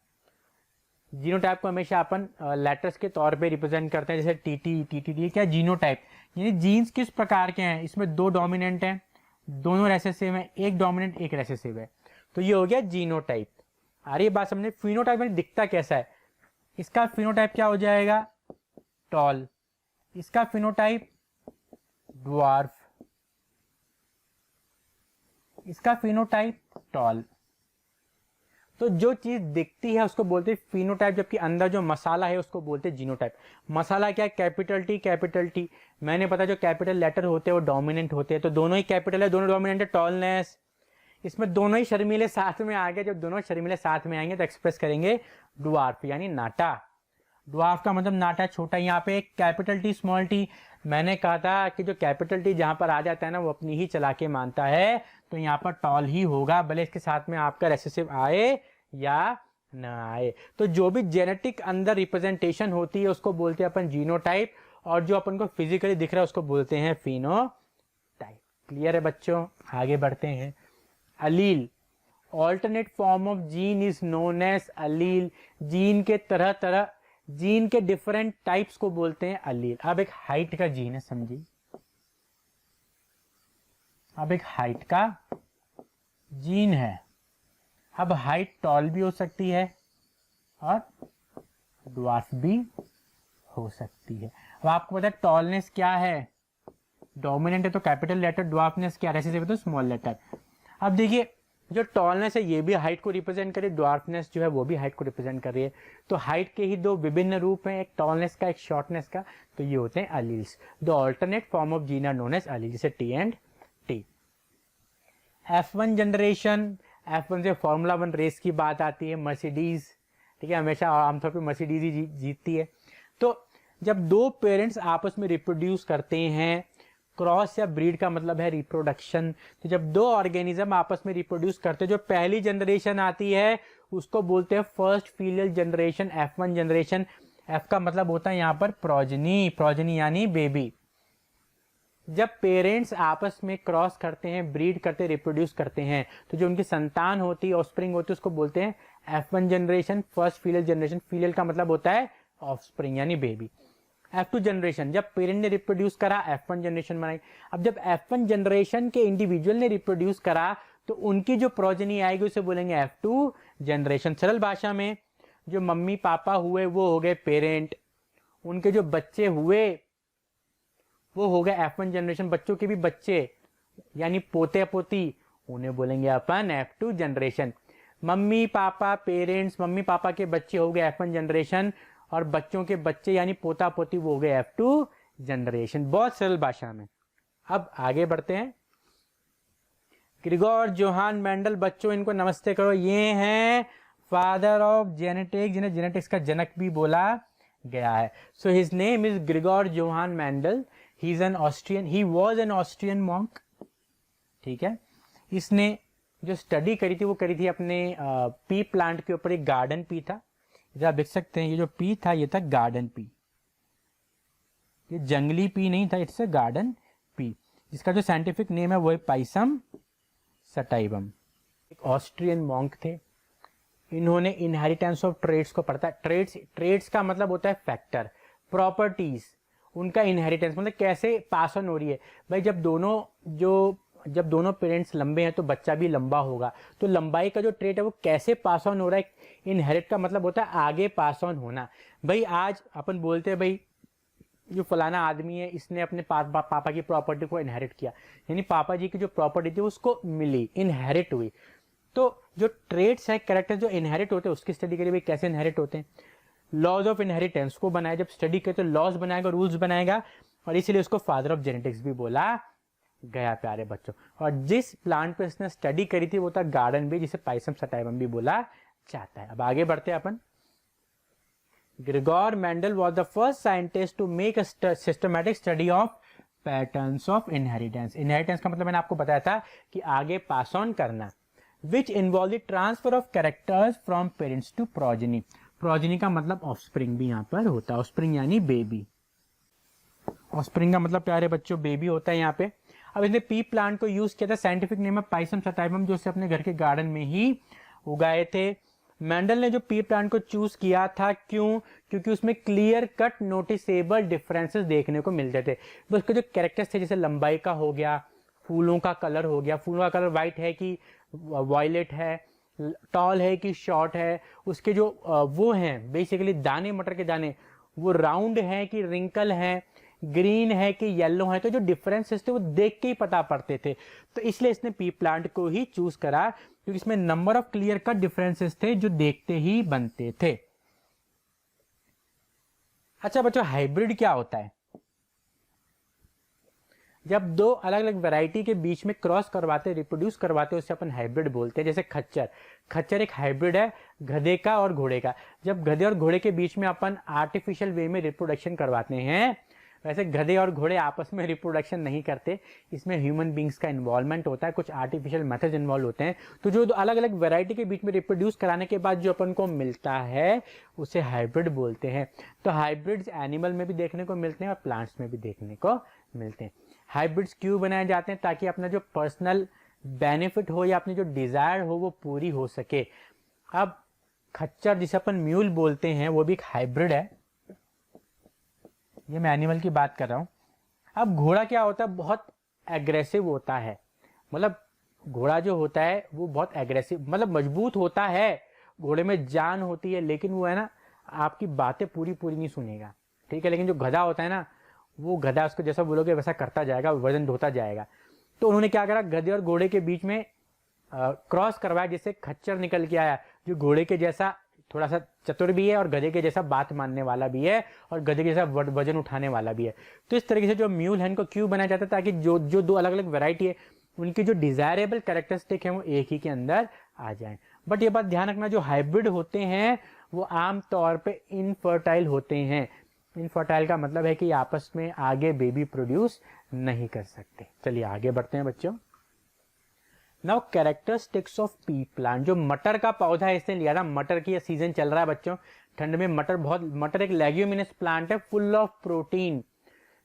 Genotype को हमेशा अपन लेटर्स के तौर पे रिप्रेजेंट करते हैं, जैसे टीटी, टीटीडी, क्या जीनोटाइप यानी जीन्स किस प्रकार के हैं। इसमें दो डोमिनेंट हैं, दोनों रेसेसिव हैं, एक डोमिनेंट एक रेसेसिव है, तो ये हो गया जीनोटाइप। आ रही बात समझने। फिनोटाइप में दिखता कैसा है, इसका फिनोटाइप क्या हो जाएगा, टॉल, इसका फिनोटाइप ड्वार्फ, इसका फिनोटाइप टॉल। तो जो चीज दिखती है उसको बोलते हैं फिनोटाइप, जबकि अंदर जो मसाला है उसको बोलते हैं जीनोटाइप। मसाला क्या है, कैपिटल टी, कैपिटल टी। मैंने पता जो कैपिटल लेटर होते हैं वो डोमिनेंट होते हैं, तो दोनों ही कैपिटल है, दोनों डोमिनेंट है। टॉलनेस, इसमें दोनों ही शर्मीले साथ में आ गए। जब दोनों शर्मीले साथ में आएंगे तो एक्सप्रेस करेंगे ड्वार्फ यानी नाटा। ड्वार्फ का मतलब नाटा, छोटा। यहाँ पे कैपिटल टी, स्मॉल टी। मैंने कहा था कि जो कैपिटल टी जहां पर आ जाता है ना वो अपनी ही चला के मानता है, तो यहाँ पर टॉल ही होगा, भले इसके साथ में आपका रेसेसिव आए या ना आए। तो जो भी जेनेटिक अंदर रिप्रेजेंटेशन होती है उसको बोलते हैं अपन जीनोटाइप, और जो अपन को फिजिकली दिख रहा है उसको बोलते हैं फिनोटाइप। क्लियर है बच्चों, आगे बढ़ते हैं। Allele, alternate form of gene is known as allele. Gene के तरह तरह, जीन के डिफरेंट टाइप्स को बोलते हैं अलील। अब एक हाइट का जीन है, समझिए, अब एक हाइट का जीन है। अब हाइट टॉल भी हो सकती है और ड्वार्फ भी हो सकती है। अब आपको पता है टॉलनेस क्या है, डोमिनेंट है तो कैपिटल लेटर, ड्वार्फनेस क्या, रेसेसिव है तो स्मॉल लेटर। अब देखिए जो टॉलनेस है ये भी हाइट को रिप्रेजेंट करे, ड्वार्फनेस जो है वो भी हाइट को रिप्रेजेंट कर रही है। तो हाइट के ही दो विभिन्न रूप हैं, एक टॉलनेस का, एक शॉर्टनेस का। तो ये होते हैं alleles. The alternate form of gene are known as allele, जैसे T and T. F1 generation, F1 से फॉर्मूला 1 रेस की बात आती है, मर्सिडीज, ठीक है, हमेशा आमतौर पे मर्सिडीज ही जीतती है। तो जब दो पेरेंट्स आपस में रिप्रोड्यूस करते हैं, क्रॉस या ब्रीड का मतलब है रिप्रोडक्शन, तो जब दो ऑर्गेनिज्म आपस में रिप्रोड्यूस करते हैं, जो पहली जनरेशन आती है उसको बोलते हैं first filial generation, F1 generation. F का मतलब होता है यहाँ पर प्रोजनी, प्रोजनी यानी बेबी। जब पेरेंट्स आपस में क्रॉस करते हैं, ब्रीड करते, रिप्रोड्यूस करते हैं, तो जो उनकी संतान होती है, ऑफस्प्रिंग होती है, उसको बोलते हैं F1 generation, first filial generation. Filial का मतलब होता है ऑफस्प्रिंग यानी बेबी। F2 जनरेशन, जब पेरेंट ने रिप्रोड्यूस करा, F1 जनरेशन बनाई। अब जब F1 जनरेशन के इंडिविजुअल ने रिप्रोड्यूस करा, तो उनकी जो प्रोजनी आएगी उसे बोलेंगे F2 जनरेशन। सरल भाषा में जो मम्मी पापा हुए वो हो गए पेरेंट, उनके जो बच्चे हुए वो हो गए F1 जनरेशन, बच्चों के भी बच्चे यानी पोते पोती, उन्हें बोलेंगे अपन F2 generation. Mummy papa parents, mummy papa के बच्चे हो गए F1 जनरेशन, और बच्चों के बच्चे यानी पोता पोती वो हो गए F2 जनरेशन। बहुत सरल भाषा में। अब आगे बढ़ते हैं। ग्रिगोर जोहान मेंडल, बच्चों इनको नमस्ते करो, ये हैं फादर ऑफ जेनेटिक्स, जिन्हें जेनेटिक्स का जनक भी बोला गया है। So his name is Grigor Johan Mendel, he is an Austrian, he was an Austrian monk, ठीक है। इसने जो स्टडी करी थी वो करी थी अपने पी प्लांट के ऊपर। एक गार्डन पी था, इधर आप देख सकते हैं, ये जो पी था ये था गार्डन पी, ये जंगली पी नहीं था, इट्स अ गार्डन पी, जिसका जो साइंटिफिक नेम है वो है पाइसम सटाइवम। एक ऑस्ट्रियन मॉन्क थे, इन्होंने इनहेरिटेंस ऑफ ट्रेड्स को पढ़ा। ट्रेड्स का मतलब होता है फैक्टर, प्रॉपर्टीज, उनका इनहेरिटेंस मतलब कैसे पास ऑन हो रही है। भाई जब दोनों पेरेंट्स लंबे हैं तो बच्चा भी लंबा होगा, तो लंबाई का जो ट्रेट है वो कैसे पास ऑन हो रहा है। इनहेरिट का मतलब होता है आगे पास ऑन होना। भाई आज अपन बोलते हैं भाई जो फलाना आदमी है इसने अपने पापा की प्रॉपर्टी को इनहेरिट किया, यानी पापा जी की जो प्रॉपर्टी थी उसको मिली, इनहेरिट हुई। तो जो ट्रेट्स है, कैरेक्टर जो इनहेरिट होते हैं, उसकी स्टडी करिए भाई कैसे इनहेरिट होते हैं। लॉज ऑफ इनहेरिटेंस को बनाया, जब स्टडी करे तो लॉज बनाएगा, रूल्स बनाएगा, और इसीलिए उसको फादर ऑफ जेनेटिक्स भी बोला गया प्यारे बच्चों। और जिस प्लांट पे इसने स्टडी करी थी वो था गार्डन भी, जिसे पाइसम सटाइवम भी बोला जाता है। अब आगे बढ़ते हैं अपन। Gregor Mendel was the first scientist to make a systematic study of patterns of inheritance. Inheritance का मतलब मैंने आपको बताया था कि आगे पास ऑन करना, which involve the transfer of characters from parents to progeny. Progeny का मतलब ऑफस्प्रिंग भी यहाँ पर होता है, ऑफस्प्रिंग यानी बेबी। ऑफस्प्रिंग का मतलब प्यारे बच्चों बेबी होता है यहाँ पे। अब इसने पी प्लांट को यूज किया था, साइंटिफिक नेम है पाइसम सटाइवम, जो उसे अपने घर के गार्डन में ही उगाए थे। मेंडल ने जो पी प्लांट को चूज किया था, क्यों? क्योंकि उसमें क्लियर कट नोटिसेबल डिफरेंसेस देखने को मिलते थे। तो उसके जो कैरेक्टर्स थे, जैसे लंबाई का हो गया, फूलों का कलर हो गया, फूलों का कलर व्हाइट है कि वायलेट है, टॉल है कि शॉर्ट है, उसके जो वो हैं बेसिकली दाने, मटर के दाने, वो राउंड है कि रिंकल है, ग्रीन है कि येलो है, तो जो डिफरेंसेस थे वो देख के ही पता पड़ते थे। तो इसलिए इसने पी प्लांट को ही चूज करा, क्योंकि इसमें number of clear cut differences थे जो देखते ही बनते थे। अच्छा बच्चों, हाइब्रिड क्या होता है? जब दो अलग अलग वैरायटी के बीच में क्रॉस करवाते, रिप्रोड्यूस करवाते, उसे अपन हाइब्रिड बोलते हैं। जैसे खच्चर एक हाइब्रिड है गधे का और घोड़े का। जब गधे और घोड़े के बीच में अपन आर्टिफिशियल वे में रिप्रोडक्शन करवाते हैं, वैसे गधे और घोड़े आपस में रिप्रोडक्शन नहीं करते, इसमें ह्यूमन बींग्स का इन्वॉल्वमेंट होता है, कुछ आर्टिफिशियल मेथड्स इन्वॉल्व होते हैं। तो जो अलग अलग वैरायटी के बीच में रिप्रोड्यूस कराने के बाद जो अपन को मिलता है उसे हाइब्रिड बोलते हैं। तो हाइब्रिड्स एनिमल में भी देखने को मिलते हैं और प्लांट्स में भी देखने को मिलते हैं। हाइब्रिड्स क्यों बनाए जाते हैं? ताकि अपना जो पर्सनल बेनिफिट हो या अपनी जो डिजायर हो वो पूरी हो सके। अब खच्चर जिसे अपन म्यूल बोलते हैं वो भी एक हाइब्रिड है, ये मैं एनिमल की बात कर रहा हूं। अब घोड़ा क्या होता है? बहुत एग्रेसिव होता है, मतलब घोड़ा जो होता है वो बहुत एग्रेसिव, मतलब मजबूत होता है, घोड़े में जान होती है, लेकिन वो है ना आपकी बातें पूरी नहीं सुनेगा, ठीक है। लेकिन जो गधा होता है ना, वो गधा उसको जैसा बोलोगे वैसा करता जाएगा, वजन ढोता जाएगा। तो उन्होंने क्या करा, गधे और घोड़े के बीच में क्रॉस करवाया, जिससे खच्चर निकल के आया जो घोड़े के जैसा थोड़ा सा चतुर भी है और गधे के जैसा बात मानने वाला भी है और गधे के जैसा वजन उठाने वाला भी है। तो इस तरीके से जो म्यूल है इनको क्यों बनाया जाता है, ताकि जो जो दो अलग अलग वैरायटी है उनकी जो डिजायरेबल कैरेक्टरिस्टिक है वो एक ही के अंदर आ जाए। बट ये बात ध्यान रखना, जो हाइब्रिड होते हैं वो आम तौर पे इनफर्टाइल होते हैं। इनफर्टाइल का मतलब है कि आपस में आगे बेबी प्रोड्यूस नहीं कर सकते। चलिए आगे बढ़ते हैं बच्चों। Now characteristics of P plant, जो मटर का पौधा है इसने लिया था, मटर की सीजन चल रहा है बच्चों, ठंड में मटर एक लेग्यूमिनस प्लांट है फुल ऑफ प्रोटीन।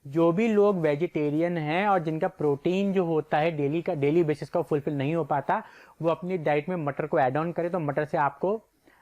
जो भी लोग वेजिटेरियन हैं और जिनका प्रोटीन जो होता है डेली बेसिस का फुलफिल नहीं हो पाता, वो अपनी डाइट में मटर को ऐड ऑन करे तो मटर से आपको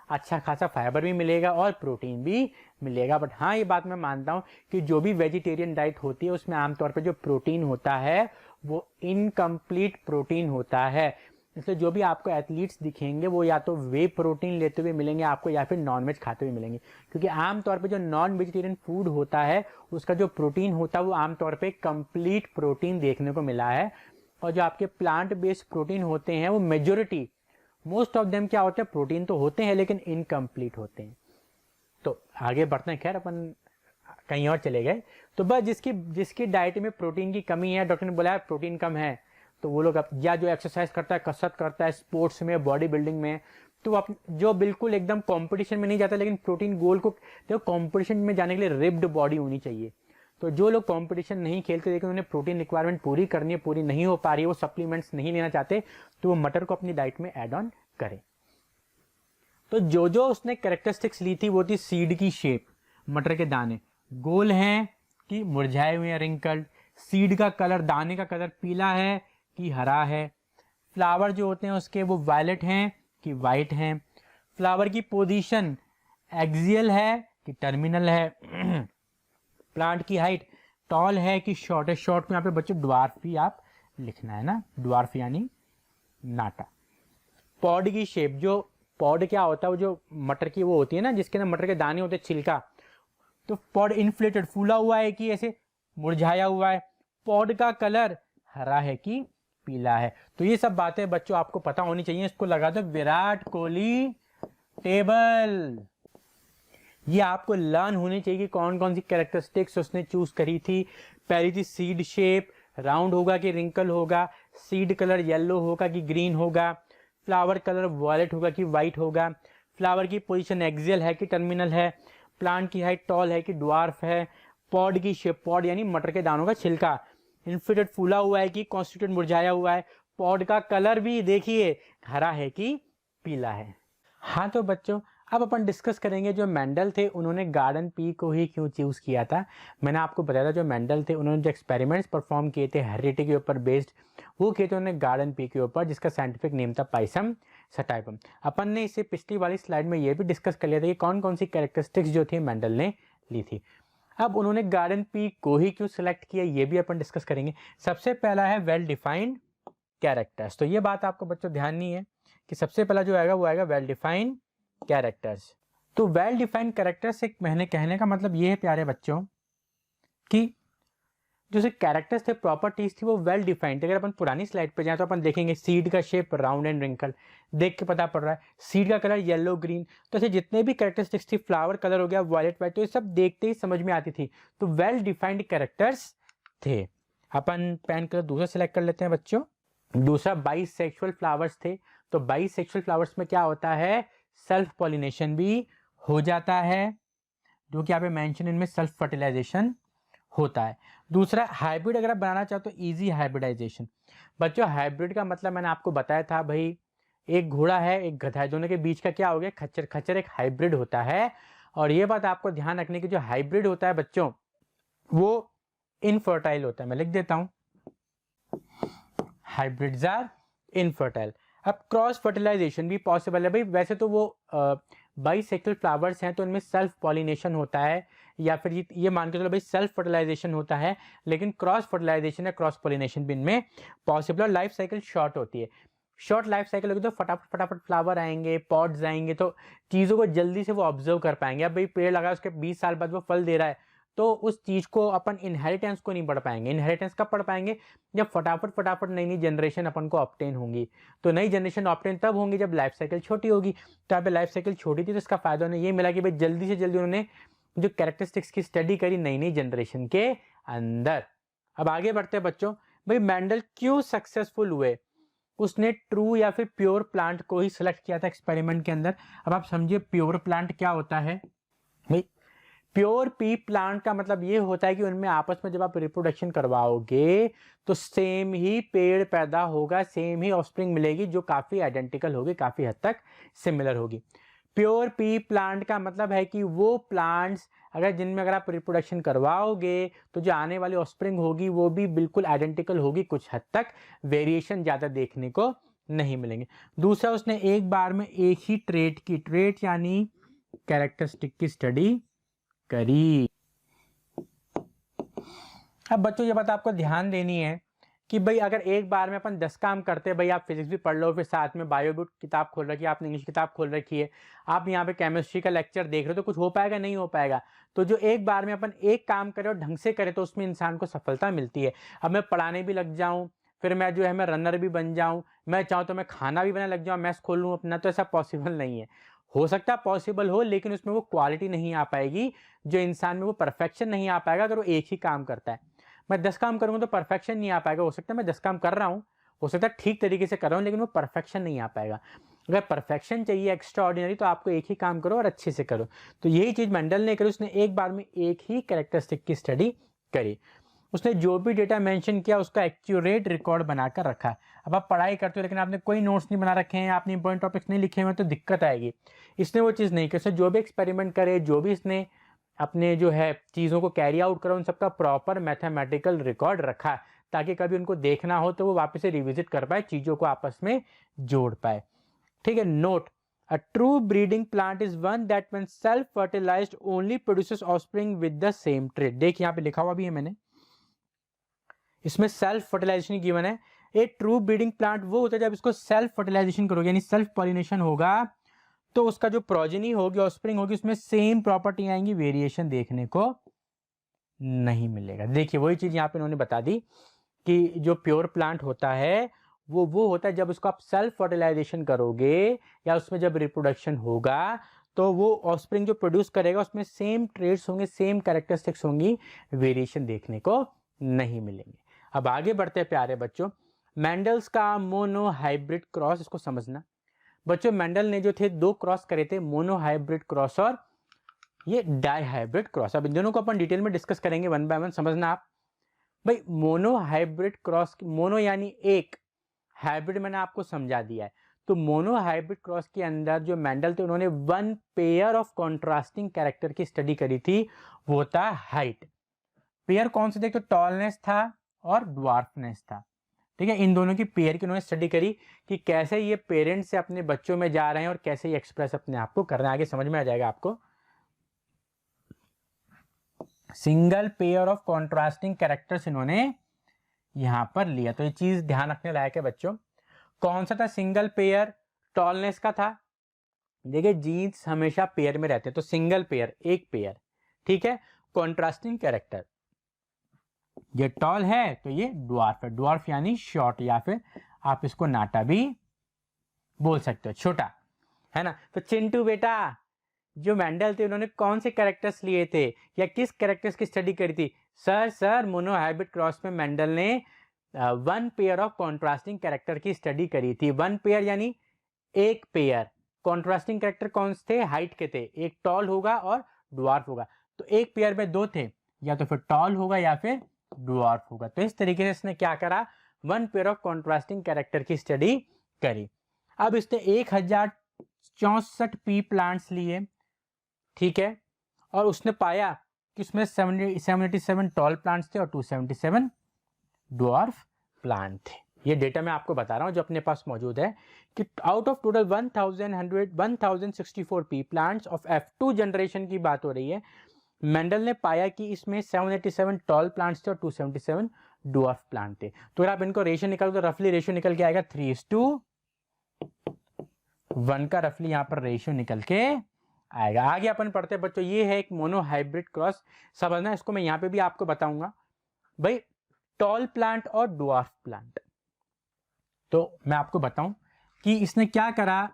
अच्छा खासा फाइबर भी मिलेगा और प्रोटीन भी मिलेगा। बट हाँ, ये बात मैं मानता हूँ कि जो भी वेजिटेरियन डाइट होती है उसमें आमतौर पर जो प्रोटीन होता है वो इनकम्प्लीट प्रोटीन होता है। इसलिए जो भी आपको एथलीट्स दिखेंगे वो या तो वे प्रोटीन लेते हुए मिलेंगे आपको या फिर नॉनवेज खाते हुए मिलेंगे, क्योंकि आमतौर पे जो नॉन वेजिटेरियन फूड होता है उसका जो प्रोटीन होता है वो आमतौर पे कंप्लीट प्रोटीन देखने को मिला है। और जो आपके प्लांट बेस्ड प्रोटीन होते हैं वो मेजोरिटी मोस्ट ऑफ देम क्या होते हैं, प्रोटीन तो होते हैं लेकिन इनकम्प्लीट होते हैं। तो आगे बढ़ते हैं, खैर अपन कहीं और चले गए। तो बस जिसकी डाइट में प्रोटीन की कमी है, डॉक्टर ने बोला प्रोटीन कम है, तो वो लोग या जो एक्सरसाइज करता है, कसरत करता है स्पोर्ट्स में, बॉडी बिल्डिंग में, तो जो बिल्कुल एकदम कंपटीशन में नहीं जाता लेकिन प्रोटीन गोल को देखो, कंपटीशन में जाने के लिए रिप्ड बॉडी होनी चाहिए। तो जो लोग कंपटीशन नहीं खेलते लेकिन उन्हें प्रोटीन रिक्वायरमेंट पूरी करनी है, पूरी नहीं हो पा रही है, वो सप्लीमेंट्स नहीं लेना चाहते, तो वो मटर को अपनी डाइट में ऐड ऑन करें। तो जो उसने कैरेक्टरिस्टिक्स ली थी वो थी सीड की शेप, मटर के दाने गोल हैं कि मुरझाए हुए हैं, रिंकल्ड। सीड का कलर, दाने का कलर पीला है कि हरा है। फ्लावर जो होते हैं उसके वो वायलेट हैं कि वाइट हैं। फ्लावर की पोजीशन एक्सियल है कि टर्मिनल है। प्लांट की हाइट टॉल है कि शॉर्ट है। शॉर्ट में यहाँ पे बच्चों ड्वार्फ भी आप लिखना है ना, ड्वार्फ यानी नाटा। पॉड की शेप, जो पॉड क्या होता है, वो जो मटर की वो होती है ना जिसके अंदर मटर के दाने होते हैं, छिलका, तो पॉड इन्फ्लेटेड फूला हुआ है कि ऐसे मुरझाया हुआ है। पॉड का कलर हरा है कि पीला है। तो ये सब बातें बच्चों आपको पता होनी चाहिए। इसको लगा दो विराट कोहली टेबल। ये आपको लर्न होनी चाहिए कि कौन कौन सी कैरेक्टरिस्टिक्स उसने चूज करी थी। पहली थी सीड शेप, राउंड होगा कि रिंकल होगा। सीड कलर येलो होगा कि ग्रीन होगा। फ्लावर कलर वॉयलेट होगा कि वाइट होगा। फ्लावर की पोजीशन एक्सियल है कि टर्मिनल है। प्लांट की हाइट टॉल है कि ड्वार्फ है। पॉड की शेप, पॉड यानी मटर के दानों का छिलका, इन्फ्लेटेड फूला हुआ है कि कॉन्स्टिट्यूट मुरझाया हुआ है। पॉड का कलर भी देखिए हरा है कि पीला है। हाँ तो बच्चों अब अपन डिस्कस करेंगे जो मेंडल थे उन्होंने गार्डन पी को ही क्यों चूज किया था। मैंने आपको बताया था जो मेंडल थे उन्होंने जो एक्सपेरिमेंट्स परफॉर्म किए थे हेरिडिटी के ऊपर बेस्ड, वो किए थे उन्होंने गार्डन पी के ऊपर, जिसका साइंटिफिक नेम था पाइसम सटाइपम। अपन ने इसे पिछली वाली स्लाइड में ये भी डिस्कस कर लिया था कि कौन कौन सी कैरेक्टरिस्टिक्स जो थी मेंडल ने ली थी। अब उन्होंने गार्डन पी को ही क्यों सिलेक्ट किया ये भी अपन डिस्कस करेंगे। सबसे पहला है वेल डिफाइंड कैरेक्टर्स। तो ये बात आपको बच्चों ध्यान नहीं है कि सबसे पहला जो आएगा वो आएगा वेल डिफाइंड कैरेक्टर्स। तो वेल डिफाइंड कैरेक्टर्स एक मैंने कहने का मतलब ये है प्यारे बच्चों कि जो से कैरेक्टर्स थे, प्रॉपर्टीज थी, वो वेल डिफाइंड। अगर अपन पुरानी स्लाइड पे जाए तो अपन देखेंगे सीड का शेप राउंड एंड रिंकल, देख के पता पड़ रहा है। सीड का कलर येलो ग्रीन, तो ऐसे जितने भी कैरेक्टरिस्टिक्स थी, फ्लावर कलर हो गया वायलेट वाइट, तो ये सब देखते ही समझ में आती थी। तो वेल डिफाइंड कैरेक्टर्स थे। अपन पेन कलर दूसरा सिलेक्ट कर लेते हैं बच्चों। दूसरा बाइसेक्सुअल फ्लावर्स थे। तो बाइसेक्सुअल फ्लावर्स में क्या होता है, सेल्फ पॉलिनेशन भी हो जाता है, जो कि यहाँ पे मेंशन इनमें सेल्फ फर्टिलाइजेशन होता है। दूसरा हाइब्रिड अगर आप बनाना चाहो तो इजी हाइब्रिडाइजेशन। बच्चों हाइब्रिड का मतलब मैंने आपको बताया था भाई, एक घोड़ा है एक गधा है, दोनों के बीच का क्या हो गया, खच्चर। खच्चर एक हाइब्रिड होता है। और ये बात आपको ध्यान रखने की, जो हाइब्रिड होता है बच्चों वो इनफर्टाइल होता है। मैं लिख देता हूं, हाइब्रिड्स आर इनफर्टाइल। अब क्रॉस फर्टिलाइजेशन भी पॉसिबल है भाई। वैसे तो वो बाइसेक्सुअल फ्लावर्स हैं तो इनमें सेल्फ पॉलिनेशन होता है, या फिर ये मान के चलो भाई सेल्फ फर्टिलाइजेशन होता है, लेकिन क्रॉस फर्टिलाइजेशन या क्रॉस पॉलिनेशन भी इनमें पॉसिबल। और लाइफ साइकिल शॉर्ट होती है। शॉर्ट लाइफ साइकिल होगी तो फटाफट फटाफट फ्लावर आएंगे, पॉड्स आएंगे, तो चीज़ों को जल्दी से वो ऑब्जर्व कर पाएंगे। अब भाई पेड़ लगा उसके 20 साल बाद वो फल दे रहा है, तो उस चीज को अपन इनहेरिटेंस को नहीं पढ़ पाएंगे। इनहेरिटेंस कब पढ़ पाएंगे? जब फटाफट नई नई जनरेशन अपन को ऑब्टेन होंगी। तो नई जनरेशन ऑब्टेन तब होंगी जब लाइफ साइकिल छोटी होगी। तो यहाँ पे लाइफ साइकिल छोटी थी तो इसका फायदा उन्हें ये मिला कि भाई जल्दी से जल्दी उन्होंने जो कैरेक्टरिस्टिक्स की स्टडी करी नई नई जनरेशन के अंदर। अब आगे बढ़ते हैं बच्चों। भाई मेंडल क्यों सक्सेसफुल हुए? उसने ट्रू या फिर प्योर प्लांट को ही सिलेक्ट किया था एक्सपेरिमेंट के अंदर। अब आप समझिए प्योर प्लांट क्या होता है। भाई प्योर पी प्लांट का मतलब ये होता है कि उनमें आपस में जब आप रिप्रोडक्शन करवाओगे तो सेम ही पेड़ पैदा होगा, सेम ही ऑफस्प्रिंग मिलेगी जो काफी आइडेंटिकल होगी, काफी हद तक सिमिलर होगी। प्योर पी प्लांट का मतलब है कि वो प्लांट्स जिनमें अगर आप रिप्रोडक्शन करवाओगे तो जो आने वाली ऑफस्प्रिंग होगी वो भी बिल्कुल आइडेंटिकल होगी, कुछ हद तक वेरिएशन ज्यादा देखने को नहीं मिलेंगे। दूसरा, उसने एक बार में एक ही ट्रेट यानी कैरेक्टरिस्टिक की स्टडी करी। अब बच्चों ये बात आपको ध्यान देनी है कि भाई अगर एक बार में अपन 10 काम करते हैं, भाई आप फिजिक्स भी पढ़ लो, फिर साथ में बायो भी किताब खोल रखी है, आपने इंग्लिश किताब खोल रखी है, आप यहाँ पे केमिस्ट्री का लेक्चर देख रहे हो, तो कुछ हो पाएगा? नहीं हो पाएगा। तो जो एक बार में अपन एक काम करें और ढंग से करें तो उसमें इंसान को सफलता मिलती है। अब मैं पढ़ाने भी लग जाऊँ, फिर मैं जो है मैं रनर भी बन जाऊँ, मैं चाहूँ तो मैं खाना भी बनाने लग जाऊँ, मैस खोल लूँ अपना, तो ऐसा पॉसिबल नहीं है। हो सकता है पॉसिबल हो, लेकिन उसमें वो क्वालिटी नहीं आ पाएगी, जो इंसान में वो परफेक्शन नहीं आ पाएगा अगर वो एक ही काम करता है। मैं 10 काम करूंगा तो परफेक्शन नहीं आ पाएगा। हो सकता है मैं 10 काम कर रहा हूँ, हो सकता है ठीक तरीके से कर रहा हूँ, लेकिन वो परफेक्शन नहीं आ पाएगा। अगर परफेक्शन चाहिए एक्स्ट्रा ऑर्डिनरी तो आपको एक ही काम करो और अच्छे से करो। तो यही चीज मेंडल ने करी, उसने एक बार में एक ही कैरेक्टरिस्टिक की स्टडी करी। उसने जो भी डेटा मेंशन किया उसका एक्यूरेट रिकॉर्ड बनाकर रखा। अब आप पढ़ाई करते हो लेकिन आपने कोई नोट्स नहीं बना रखे हैं, आपने इंपॉर्टेंट टॉपिक्स नहीं लिखे हुए तो दिक्कत आएगी। इसने वो चीज़ नहीं की। उसने जो भी एक्सपेरिमेंट करे, जो भी इसने अपने जो है चीज़ों को कैरी आउट करा, उन सबका प्रॉपर मैथमेटिकल रिकॉर्ड रखा, ताकि कभी उनको देखना हो तो वो वापस से रिविजिट कर पाए, चीज़ों को आपस में जोड़ पाए। ठीक है। Note, a true breeding plant is one that when self fertilized only produces offspring with the same trait। देख यहाँ पे लिखा हुआ भी है मैंने, इसमें सेल्फ फर्टिलाइजेशन गिवन है। ए ट्रू ब्रीडिंग प्लांट वो होता है जब इसको सेल्फ फर्टिलाइजेशन करोगे, यानी सेल्फ पॉलिनेशन होगा, तो उसका जो प्रोजेनी होगी, ऑफस्प्रिंग होगी, उसमें सेम प्रॉपर्टी आएंगी, वेरिएशन देखने को नहीं मिलेगा। देखिए वही चीज यहाँ पे उन्होंने बता दी कि जो प्योर प्लांट होता है वो होता है जब उसको आप सेल्फ फर्टिलाइजेशन करोगे या उसमें जब रिप्रोडक्शन होगा तो वो ऑफस्प्रिंग जो प्रोड्यूस करेगा उसमें सेम ट्रेट्स होंगे, सेम कैरेक्टरिस्टिक्स होंगी, वेरिएशन देखने को नहीं मिलेंगे। अब आगे बढ़ते हैं प्यारे बच्चों। मेंडल्स का मोनो हाइब्रिड क्रॉस, इसको समझना बच्चों। मेंडल ने जो थे 2 क्रॉस करे थे, मोनो हाइब्रिड क्रॉस और ये डाई हाइब्रिड क्रॉस। अब इन दोनों को अपन डिटेल में डिस्कस करेंगे वन बाय वन, समझना आप। भाई मोनो हाइब्रिड क्रॉस, मोनो यानी एक, हाइब्रिड मैंने आपको समझा दिया है। तो मोनो हाइब्रिड क्रॉस के अंदर जो मेंडल थे उन्होंने 1 पेयर ऑफ कॉन्ट्रास्टिंग कैरेक्टर की स्टडी करी थी, वो था हाइट। पेयर कौन से थे? तो टॉलनेस था और ड्वार्फनेस था। ठीक है, इन दोनों की पेयर की उन्होंने स्टडी करी कि कैसे ये पेरेंट्स से अपने बच्चों में जा रहे हैं और कैसे ये एक्सप्रेस अपने आप को कर रहे हैं। आगे समझ में आ जाएगा आपको। Single pair of contrasting characters इन्होंने यहां पर लिया, तो ये चीज ध्यान रखने लायक है बच्चों। कौन सा था सिंगल पेयर? टॉलनेस का था। देखिए जीन्स हमेशा पेयर में रहते हैं, तो सिंगल पेयर, एक पेयर। ठीक है। कॉन्ट्रास्टिंग कैरेक्टर, ये टॉल है तो ये ड्वार्फ है। ड्वार्फ यानी शॉर्ट, या फिर आप इसको नाटा भी बोल सकते हो, छोटा, है ना। तो चिंटू बेटा, जो मेंडल थे उन्होंने कौन से कैरेक्टर्स लिए थे या किस कैरेक्टर्स की स्टडी करी थी? सर मोनो हाइब्रिड क्रॉस में मेंडल ने 1 पेयर ऑफ कॉन्ट्रास्टिंग कैरेक्टर की स्टडी करी थी। 1 पेयर यानी एक पेयर। कॉन्ट्रास्टिंग कैरेक्टर कौन से थे? हाइट के थे, एक टॉल होगा और ड्वार्फ होगा। तो एक पेयर में 2 थे, या तो फिर टॉल होगा या फिर ड्वार्फ होगा। तो इस तरीके से इसने क्या करा? 1 पेयर ऑफ कॉन्ट्रास्टिंग कैरेक्टर की स्टडी करी। अब इसने 1064 पी प्लांट्स लिए, ठीक है, और उसने पाया कि उसमें 77 टॉल प्लांट्स थे और 277 ड्वार्फ प्लांट थे। ये डेटा मैं आपको बता रहा हूं जो अपने पास मौजूद है कि out of total 1064 P plants of F2 generation की बात हो रही है। मेंडल ने पाया कि इसमें 787 टॉल प्लांट्स थे और 277 ड्वार्फ प्लांट थे। तो अगर आप इनको रेशियो निकालो तो रफली रेशियो निकल के आएगा 3:1 का, रफली यहां पर रेशियो निकल के आएगा। आगे अपन पढ़ते हैं बच्चों, ये है एक मोनोहाइब्रिड क्रॉस। समझना, इसको मैं यहाँ पे भी आपको बताऊंगा भाई। टॉल प्लांट और ड्वार्फ प्लांट, तो मैं आपको बताऊं कि इसने क्या करा।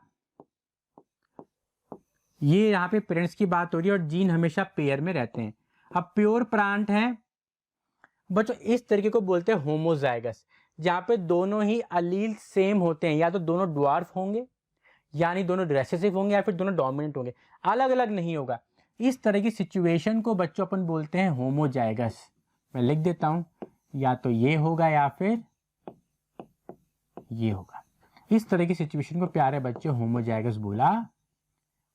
ये यहाँ पे पेरेंट्स की बात हो रही है और जीन हमेशा पेयर में रहते हैं। अब प्योर प्लांट है बच्चों, इस तरीके को बोलते हैं होमोजाइगस, जहाँ पे दोनों ही अलील सेम होते हैं, या तो दोनों ड्वार्फ होंगे, यानी दोनों रिसेसिव होंगे, या फिर दोनों डोमिनेंट होंगे, अलग अलग नहीं होगा। इस तरह की सिचुएशन को बच्चों अपन बोलते हैं होमोजाइगस। मैं लिख देता हूं, या तो ये होगा या फिर ये होगा। इस तरह की सिचुएशन को प्यारे बच्चों होमोजाइगस बोला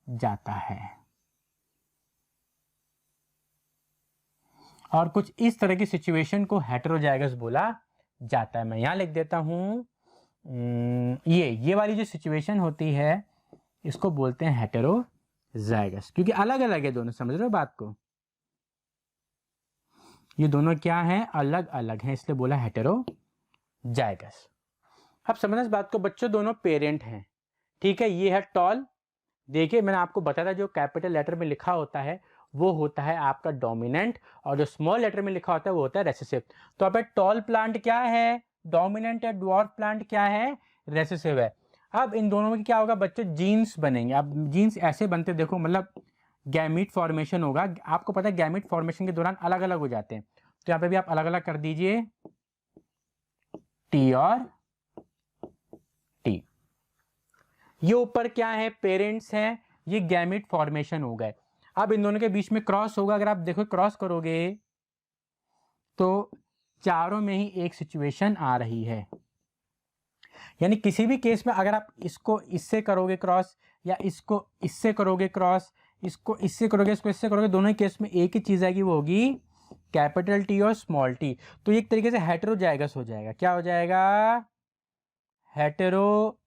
जाता है। और कुछ इस तरह की सिचुएशन को हेटेरोजाइगस बोला जाता है। मैं यहां लिख देता हूं, ये वाली जो सिचुएशन होती है इसको बोलते हैं हेटेरोजाइगस, क्योंकि अलग अलग है दोनों। समझ रहे हो बात को? ये दोनों क्या हैं? अलग अलग हैं, इसलिए बोला हेटेरोजाइगस। अब समझना इस बात को बच्चों, दोनों पेरेंट हैं, ठीक है। ये है टॉल, देखिए मैंने आपको बताया था जो कैपिटल लेटर में लिखा होता है वो होता है आपका डोमिनेंट, और जो स्मॉल लेटर में लिखा होता है वो होता है रेसेसिव। तो अब टॉल प्लांट क्या है? डोमिनेंट है। ड्वार्फ प्लांट क्या है? रेसेसिव है। अब इन दोनों में क्या होगा बच्चों? जीन्स बनेंगे। अब जीन्स ऐसे बनते, देखो मतलब गैमीट फॉर्मेशन होगा। आपको पता है गैमीट फॉर्मेशन के दौरान अलग अलग हो जाते हैं, तो यहाँ पे भी आप अलग अलग कर दीजिए, टी और टी। ये ऊपर क्या है? पेरेंट्स हैं, ये गैमीट फॉर्मेशन हो गए। अब इन दोनों के बीच में क्रॉस होगा। अगर आप देखो क्रॉस करोगे तो चारों में ही एक सिचुएशन आ रही है, यानी किसी भी केस में अगर आप इसको इससे करोगे क्रॉस, या इसको इससे करोगे क्रॉस, इसको इससे करोगे, इसको इससे करोगे, दोनों ही केस में एक ही चीज आएगी, वो होगी कैपिटल टी और स्मॉल टी। तो एक तरीके से हेटेरोजाइगस हो जाएगा। क्या हो जाएगा? हेटेरोजाइगस।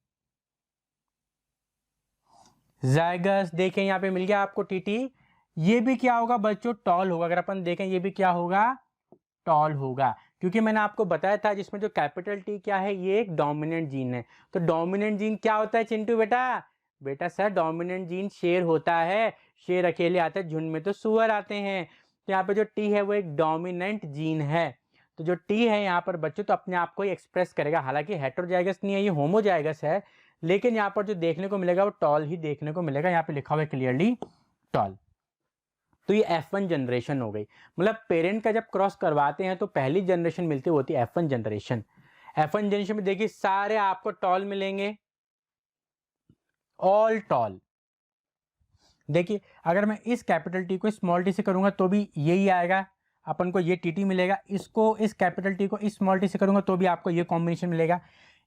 देखें यहाँ पे मिल गया आपको टीटी। ये भी क्या होगा बच्चों? टॉल होगा। अगर अपन देखें ये भी क्या होगा? टॉल होगा, क्योंकि मैंने आपको बताया था जिसमें जो कैपिटल टी क्या है, ये एक डोमिनेंट जीन है। तो डोमिनेंट जीन क्या होता है चिंटू बेटा? बेटा सर डोमिनेंट जीन शेर होता है, शेर अकेले आता है, झुंड में तो सुअर आते हैं। तो यहाँ पे जो टी है वो एक डोमिनेंट जीन है। तो जो टी है यहाँ पर बच्चों तो अपने आप को ही एक्सप्रेस करेगा। हालांकि हेटेरोजाइगस नहीं है, ये होमोजाइगस है, लेकिन यहाँ पर जो देखने को मिलेगा वो टॉल ही देखने को मिलेगा। यहाँ पे लिखा हुआ है क्लियरली टॉल। तो ये F1 जनरेशन हो गई। मतलब पेरेंट का जब क्रॉस करवाते हैं तो पहली जनरेशन मिलती होती है F1 जनरेशन। F1 जनरेशन में देखिए सारे आपको टॉल मिलेंगे, ऑल टॉल। देखिए अगर मैं इस कैपिटल टी को स्मॉल टी से करूंगा तो भी यही आएगा, अपन को ये टी मिलेगा। इसको इस कैपिटल टी को इस स्मॉल टी से करूंगा तो भी आपको ये कॉम्बिनेशन मिलेगा।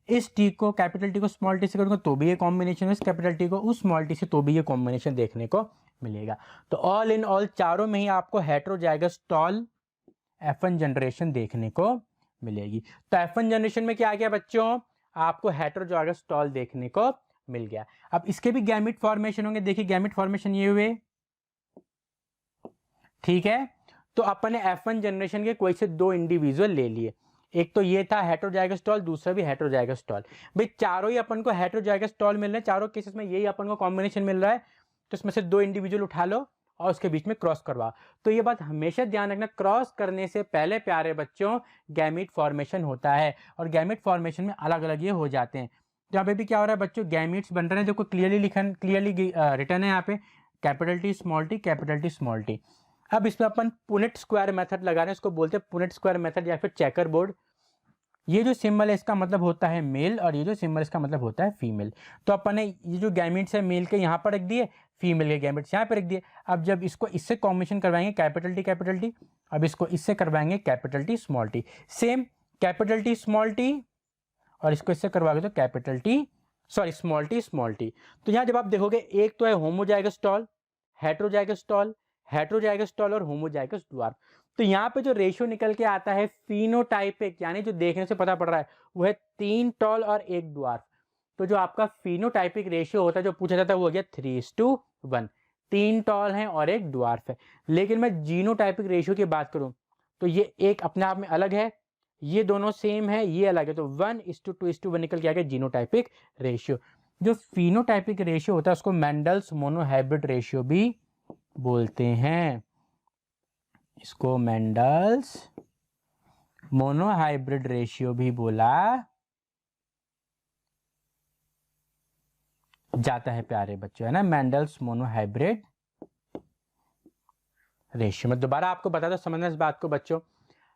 इस टी को कैपिटल टी को स्मॉल टी से करूंगा तो भी ये कॉम्बिनेशन, इस कैपिटल टी को उस स्मॉल टी से तो भी ये कॉम्बिनेशन देखने को मिलेगा। तो ऑल इन ऑल चारों में ही आपको हेटेरोजाइगस टॉल F1 जनरेशन देखने को मिलेगी। तो F1 जनरेशन में क्या आ गया बच्चों? आपको हेटेरोजाइगस टॉल देखने को मिल गया। अब इसके भी गैमिट फॉर्मेशन होंगे। देखिए गैमिट फॉर्मेशन ये हुए, ठीक है। तो अपन ने F1 जनरेशन के कोई से दो इंडिविजुअल ले लिए, एक तो ये था हेटेरोजाइगस टॉल, दूसरा भी हेटेरोजाइगस टॉल। भाई चारों ही अपन को हेटेरोजाइगस टॉल मिल रहे हैं, चारों केसेस में यही अपन को कॉम्बिनेशन मिल रहा है। तो इसमें से दो इंडिविजुअल उठा लो और उसके बीच में क्रॉस करवा। तो ये बात हमेशा ध्यान रखना, क्रॉस करने से पहले प्यारे बच्चों गैमिट फॉर्मेशन होता है, और गैमिट फॉर्मेशन में अलग अलग ये हो जाते हैं। तो यहाँ पे भी क्या हो रहा है बच्चों? गैमिट्स बन रहे हैं। देखो क्लियरली रिटर्न है यहाँ पे, capital T small T, capital T small T. अब इसमें अपन पुनेट स्क्वायर मेथड लगा रहे हैं, इसको बोलते हैं पुनेट स्क्वायर मेथड या फिर चेकर बोर्ड। ये जो सिंबल है इसका मतलब होता है मेल, और ये जो सिंबल इसका मतलब होता है फीमेल। तो अपन ने ये जो गैमिट्स है मेल के यहाँ पर रख दिए, फीमेल के गैमिट्स यहाँ पर रख दिए। अब जब इसको इससे कॉम्बिनेशन करवाएंगे कैपिटल टी, अब इसको इससे करवाएंगे capital T small T, same capital T small T, और इसको इससे करवाओगे तो कैपिटल टी स्मॉल टी। तो यहाँ जब आप देखोगे एक तो है homozygous tall, heterozygous tall, heterozygous tall और होमोजाइगस ड्वार्फ। तो यहाँ पे जो रेशियो निकल के आता है फिनोटाइपिक, यानी जो देखने से पता पड़ रहा है वो है 3 टॉल और 1 ड्वार्फ। तो जो आपका फिनोटाइपिक रेशियो होता है जो पूछा जाता है वो हो गया 3:1, 3 टॉल हैं और 1 ड्वार्फ है। लेकिन मैं जीनोटाइपिक रेशियो की बात करूं तो ये एक अपने आप में अलग है, ये दोनों सेम है, ये अलग है। तो 1:2:1 निकल के आ गया जीनोटाइपिक रेशियो। जो फिनोटाइपिक रेशियो होता है उसको मेंडल्स मोनोहाइब्रिड रेशियो भी बोलते हैं, इसको मेंडल्स मोनोहाइब्रिड रेशियो भी बोला जाता है प्यारे बच्चों, है ना, मेंडल्स मोनोहाइब्रिड रेशियो। मैं दोबारा आपको बता दो समझना इस बात को बच्चों।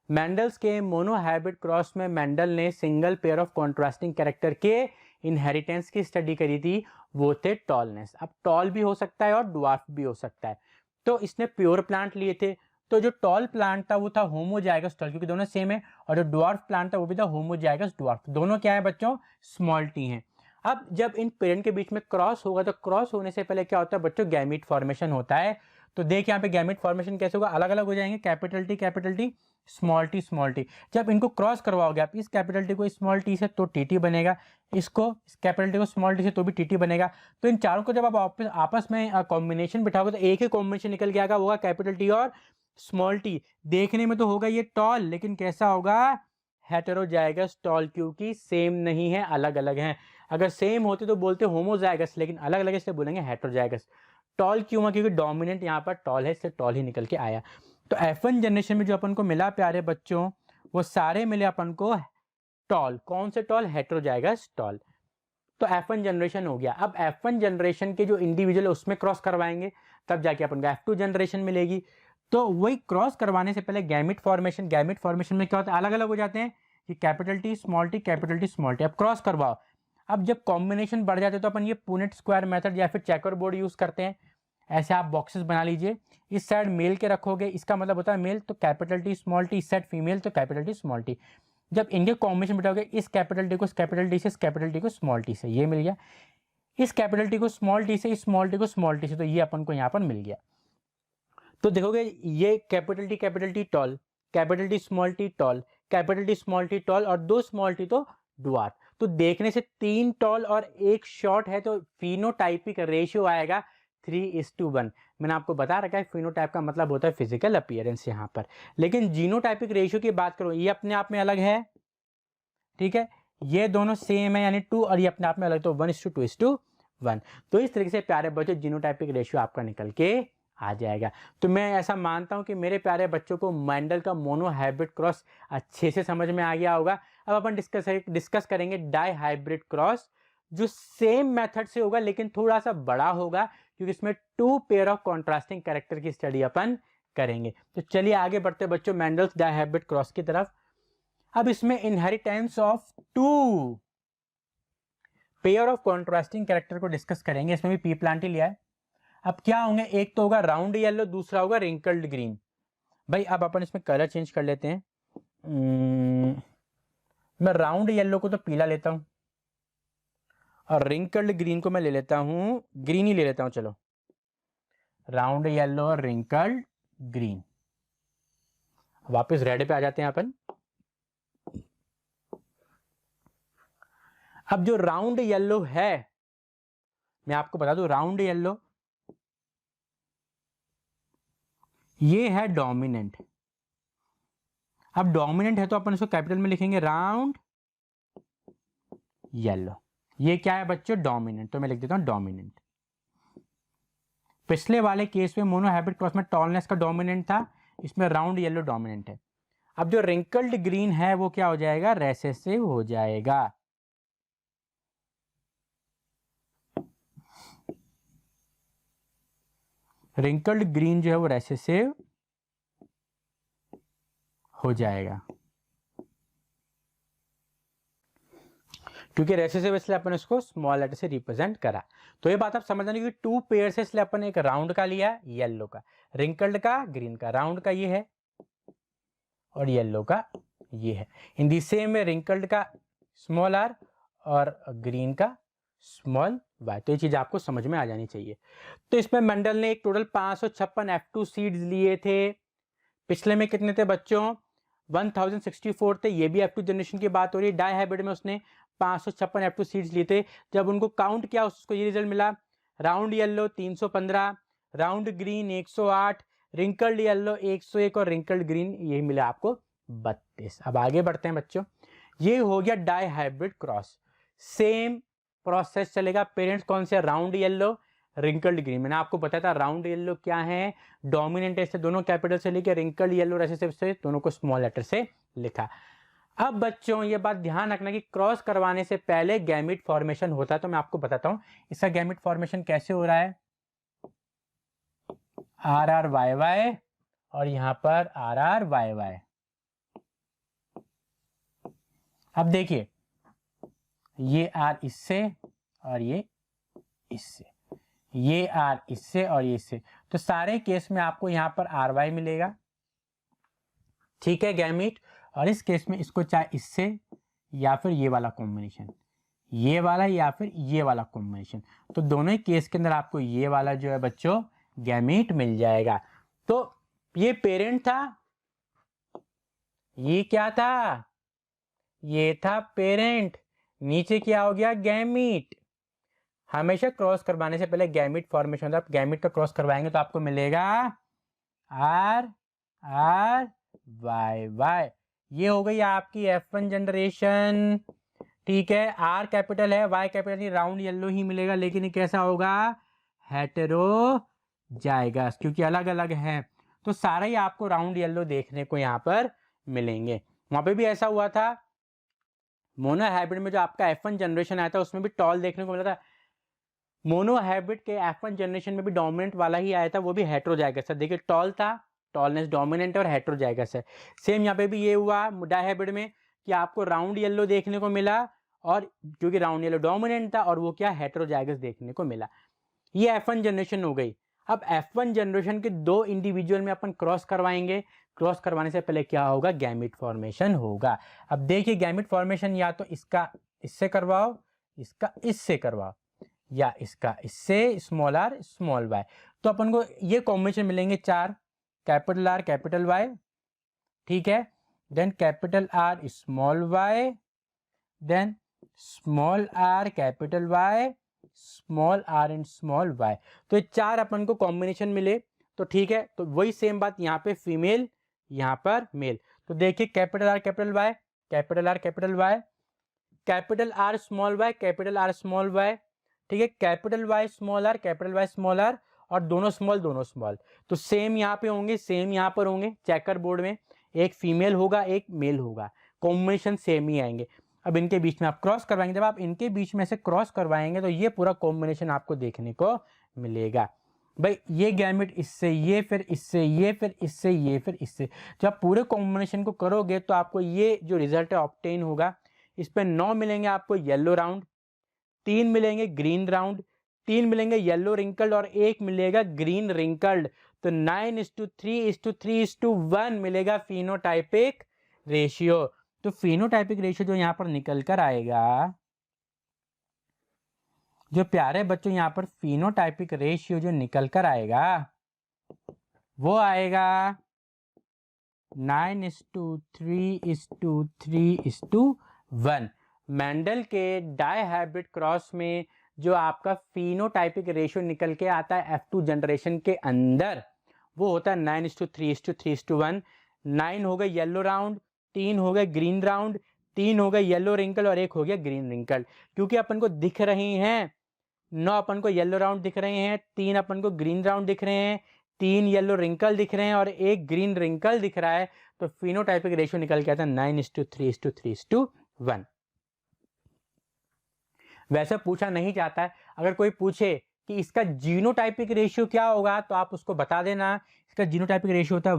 मेंडल्स के मोनोहाइब्रिड क्रॉस में मेंडल ने single pair of contrasting character के इनहेरिटेंस की स्टडी करी थी, वो थे टॉलनेस। अब टॉल भी हो सकता है और ड्वार्फ भी हो सकता है। तो इसने प्योर प्लांट लिए थे, तो जो टॉल प्लांट था वो था होमोजाइगस टॉल, क्योंकि दोनों सेम है, और जो ड्वार्फ प्लांट था वो भी था होमोजाइगस ड्वार्फ। दोनों क्या है बच्चों, स्मॉल टी हैं। अब जब इन पेरेंट के बीच में क्रॉस होगा तो क्रॉस होने से पहले क्या होता है बच्चों, गैमीट फॉर्मेशन होता है। तो देख यहाँ पे गैमीट फॉर्मेशन कैसे होगा, अलग अलग हो जाएंगे, capital T small T small T. जब इनको क्रॉस करवाओगे आप, इस कैपिटल टी को स्मॉल टी से तो टी बनेगा, इसको इस कैपिटल टी को स्मॉल टी से तो भी टी बनेगा। तो इन चारों को जब आप आपस में कॉम्बिनेशन बिठाओगे तो एक ही कॉम्बिनेशन निकल के आएगा, होगा कैपिटल टी और स्मॉल टी। देखने में तो होगा ये टॉल, लेकिन कैसा होगा, हेटेरोजाइगस टॉल, क्योंकि सेम नहीं है, अलग अलग हैं। अगर सेम होते तो बोलते होमोजाइगस, लेकिन अलग अलग इसलिए बोलेंगे हेटेरोजाइगस। टॉल क्यों है, क्योंकि डोमिनेंट यहाँ पर टॉल है, इससे टॉल ही निकल के आया। तो F1 जनरेशन में जो अपन को मिला प्यारे बच्चों, वो सारे मिले अपन को टॉल। कौन से टॉल, हेटेरोजाइगस टॉल। तो F1 जनरेशन हो गया। अब F1 जनरेशन के जो इंडिविजुअल है उसमें क्रॉस करवाएंगे, तब जाके अपन को F2 जनरेशन मिलेगी। तो वही क्रॉस करवाने से पहले गैमिट फॉर्मेशन में क्या होता है, अलग अलग हो जाते हैं कि capital T small T capital T small T. अब क्रॉस करवाओ, अब जब कॉम्बिनेशन बढ़ जाते हैं तो अपन ये पुनेट स्क्वायर मेथड या फिर चेकर बोर्ड यूज करते हैं। ऐसे आप बॉक्सेस बना लीजिए, इस साइड मेल के रखोगे, इसका मतलब होता है मेल तो कैपिटल टी स्मॉल टी, इस साइड फीमेल तो कैपिटल टी स्मॉल टी। जब इनके कॉम्बिनेशन बिठाओगे, इस कैपिटल टी को इस कैपिटल टी से, इस कैपिटल टी को स्मॉल टी से, ये मिल गया। इस कैपिटल टी को स्मॉल टी से, इस स्मॉल टी को स्मॉल टी से, तो ये अपन को यहाँ पर मिल गया। तो देखोगे ये capital T tall, capital T small T tall, capital T small T tall, और दो स्मॉल टी तो ड्वार्फ। तो देखने से 3 टॉल और 1 शॉर्ट है, तो फिनोटाइपिक रेशियो आएगा 3:1। मैंने आपको बता रखा है फिनोटाइप का मतलब होता है फिजिकल अपीयरेंस यहाँ पर। लेकिन जीनोटाइपिक रेशियो की बात करो, ये अपने आप में अलग है, ठीक है, ये दोनों सेम है यानी 2, और ये अपने आप में अलग, तो 1:2:1। तो इस तरीके से प्यारे बच्चों जीनोटाइपिक रेशियो आपका निकल के आ जाएगा। तो मैं ऐसा मानता हूं कि मेरे प्यारे बच्चों को मेंडल का मोनोहाइब्रिड क्रॉस अच्छे से समझ में आ गया होगा। अब अपन डिस्कस करेंगे डाई हाइब्रिड क्रॉस, जो सेम मेथड से होगा लेकिन थोड़ा सा बड़ा होगा, क्योंकि इसमें 2 पेयर ऑफ कॉन्ट्रास्टिंग कैरेक्टर की स्टडी अपन करेंगे। तो चलिए आगे बढ़ते बच्चों मेंडल्स डाई हाइब्रिड क्रॉस की तरफ। अब इसमें inheritance of 2 pair of contrasting character को डिस्कस करेंगे। इसमें भी पी प्लांट ही लिया है। अब क्या होंगे, एक तो होगा राउंड येलो, दूसरा होगा रिंकल्ड ग्रीन। भाई अब अपन इसमें कलर चेंज कर लेते हैं। मैं राउंड येलो को तो पीला लेता हूं, और रिंकल्ड ग्रीन को मैं ले लेता हूं ग्रीन ही ले लेता हूं। चलो राउंड येलो और रिंकल्ड ग्रीन। वापस रेड पे आ जाते हैं अपन। अब जो राउंड येलो है, मैं आपको बता दूं, राउंड येलो ये है डोमिनेंट। अब डोमिनेंट है तो अपन इसको कैपिटल में लिखेंगे राउंड येलो। ये क्या है बच्चों, डोमिनेंट, तो मैं लिख देता हूं डोमिनेंट। पिछले वाले केस में मोनोहाइब्रिड क्रॉस में टॉलनेस का डोमिनेंट था, इसमें राउंड येलो डोमिनेंट है। अब जो रिंकल्ड ग्रीन है वो क्या हो जाएगा, रेसेसिव हो जाएगा। रिंकल्ड ग्रीन जो है वो रेसेसिव हो जाएगा, क्योंकि रेसेसिव इसलिए अपन इसको स्मॉल लेटर से रिप्रेजेंट करा। तो ये बात आप समझ जानी कि 2 पेयर से, इसलिए अपन एक राउंड का लिया येलो का, रिंकल्ड का ग्रीन का, राउंड का ये है और येलो का ये है। इन दी सेम में रिंकल्ड का स्मॉल आर और ग्रीन का स्मॉल वाई। तो ये चीज आपको समझ में आ जानी चाहिए। तो इसमें मेंडल ने एक टोटल 556 F2 सीड्स लिए थे। पिछले में कितने थे बच्चों, 1064 थे। ये भी F2 जनरेशन की बात हो रही है। डाई हाइब्रिड में उसने 556 F2 सीड्स लिए थे। जब उनको काउंट किया उसको ये रिजल्ट मिला, round yellow 315, round green 108, wrinkled yellow 101 और रिंकल्ड ग्रीन ये मिला आपको 32। अब आगे बढ़ते हैं बच्चों। ये हो गया dihybrid cross, same process चलेगा। पेरेंट्स कौन से? Round yellow, wrinkled green. मैंने आपको बताया था राउंड येलो क्या है, डोमिनेंट ऐसे दोनों कैपिटल से लिखे, रिंकल्ड येलो रेसेसिव से दोनों को स्मॉल लेटर से लिखा। अब बच्चों ये बात ध्यान रखना कि क्रॉस करवाने से पहले गैमिट फॉर्मेशन होता है, तो मैं आपको बताता हूं इसका गैमिट फॉर्मेशन कैसे हो रहा है। RRYY और यहां पर RRYY। अब देखिए ये R इससे और ये इससे, ये R इससे और ये इससे, तो सारे केस में आपको यहां पर RY मिलेगा, ठीक है गैमिट। और इस केस में इसको चाहे इससे या फिर ये वाला कॉम्बिनेशन, ये वाला या फिर ये वाला कॉम्बिनेशन, तो दोनों ही केस के अंदर आपको ये वाला जो है बच्चों गैमिट मिल जाएगा। तो ये पेरेंट था, ये क्या था? ये था पेरेंट, नीचे क्या हो गया? गैमिट। हमेशा क्रॉस करवाने से पहले गैमिट फॉर्मेशन होता है। आप गैमिट का क्रॉस करवाएंगे तो आपको मिलेगा RRYY। ये हो गई आपकी F1 जनरेशन, ठीक है। R कैपिटल है, Y कैपिटल, राउंड येलो ही मिलेगा, लेकिन ये कैसा होगा? हेटेरोजाइगस, क्योंकि अलग अलग है। तो सारा ही आपको राउंड येलो देखने को यहाँ पर मिलेंगे। वहां पे भी ऐसा हुआ था, मोनोहाइब्रिड में जो आपका F1 जनरेशन आया था उसमें भी टॉल देखने को मिला था। मोनोहाइब्रिड के F1 जनरेशन में भी डोमिनेंट वाला ही आया था, वो भी हेटेरोजाइगस था। देखिए टॉल था, टॉलनेस डोमिनेंट है और हेटेरोजाइगस है। सेम यहाँ पे भी ये हुआ डायहाइब्रिड में कि आपको राउंड येलो देखने को मिला, और क्योंकि राउंड येलो डोमिनेंट था और वो क्या हेटेरोजाइगस देखने को मिला। ये F1 जनरेशन हो गई। अब F1 जनरेशन के दो इंडिविजुअल में अपन क्रॉस करवाएंगे। क्रॉस करवाने से पहले क्या होगा? गैमिट फॉर्मेशन होगा। अब देखिए गैमिट फॉर्मेशन या तो इसका इससे करवाओ, इसका इससे करवाओ, या इसका इससे, स्मॉल r स्मॉल y। तो अपन को ये कॉम्बिनेशन मिलेंगे 4, कैपिटल R कैपिटल Y, ठीक है। Then capital R small y, then small r capital Y, small r and small y। तो ये 4 अपन को कॉम्बिनेशन मिले, तो ठीक है। तो वही सेम बात यहाँ पे फीमेल, यहाँ पर मेल। तो देखिए capital R capital Y, capital R capital Y, capital R small y, capital R small y, ठीक है। Capital Y small r, capital Y small r, और दोनों स्मॉल। तो सेम यहाँ पे होंगे, सेम यहाँ पर होंगे। चेकर बोर्ड में एक फीमेल होगा, एक मेल होगा, कॉम्बिनेशन सेम ही आएंगे। अब इनके बीच में आप क्रॉस करवाएंगे, जब आप इनके बीच में से क्रॉस करवाएंगे तो ये पूरा कॉम्बिनेशन आपको देखने को मिलेगा। भाई ये गैमेट इससे ये, फिर इससे ये, फिर इससे ये, फिर इससे, जब पूरे कॉम्बिनेशन को करोगे तो आपको ये जो रिजल्ट है ऑब्टेन होगा। इस पे 9 मिलेंगे आपको येलो राउंड, 3 मिलेंगे ग्रीन राउंड, 3 मिलेंगे येलो रिंकल्ड और 1 मिलेगा ग्रीन रिंकल्ड। तो 9:3:3:1 मिलेगा फिनोटाइपिक रेशियो। तो फिनोटाइपिक रेशियो जो यहां पर निकल कर आएगा, जो प्यारे बच्चों यहां पर फिनोटाइपिक रेशियो जो निकल कर आएगा वो आएगा 9:3:3:1। मेंडल के डायहाइब्रिड क्रॉस में जो आपका फिनोटाइपिक रेशियो निकल के आता है F2 जनरेशन के अंदर, वो होता है 9:3:3:1। 9 हो गए येलो राउंड, 3 हो गए ग्रीन राउंड, 3 हो गए येलो रिंकल और 1 हो गया ग्रीन रिंकल। क्योंकि अपन को दिख रही हैं 9 अपन को येलो राउंड दिख रहे हैं, 3 अपन को ग्रीन राउंड दिख रहे हैं, 3 येलो रिंकल दिख रहे हैं और 1 ग्रीन रिंकल दिख रहा है। तो फिनोटाइपिक रेशियो निकल के आता है 9:3:3:1। वैसे पूछा नहीं जाता है, अगर कोई पूछे कि इसका जीनोटाइपिक रेशियो क्या होगा तो आप उसको बता देना। इसका जीनोटाइपिक रेशियो होता है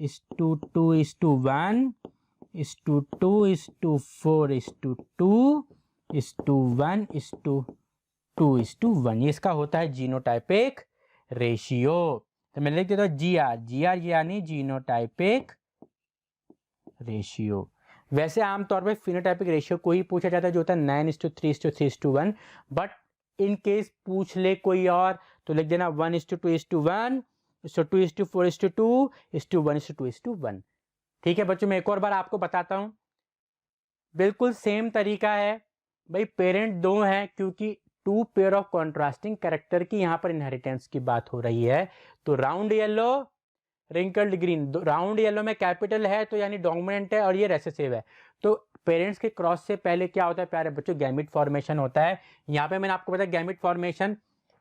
1:2:1:4:2:1:1। ये इसका होता है जीनोटाइपिक रेशियो। तो मैं लिख देता हूँ GR यानी जीनोटाइपिक रेशियो। वैसे आमतौर पे फिनोटाइपिक रेशियो को ही पूछा जाता है जो होता है 9:3:3:1। बट इन केस पूछ ले कोई और तो लिख देना 1:2:1, 2:4:2, 1:2:1। ठीक है बच्चों, मैं एक और बार आपको बताता हूं, बिल्कुल सेम तरीका है। भाई पेरेंट 2 हैं, क्योंकि 2 पेयर ऑफ कॉन्ट्रास्टिंग कैरेक्टर की यहां पर इनहेरिटेंस की बात हो रही है। तो round yellow wrinkled green, round yellow में कैपिटल है तो यानी डोमिनेंट है और ये रेसेसिव है। तो पेरेंट्स के क्रॉस से पहले क्या होता है प्यारे बच्चों, गैमिट फॉर्मेशन होता है। यहाँ पे मैंने आपको बताया गैमिट फॉर्मेशन,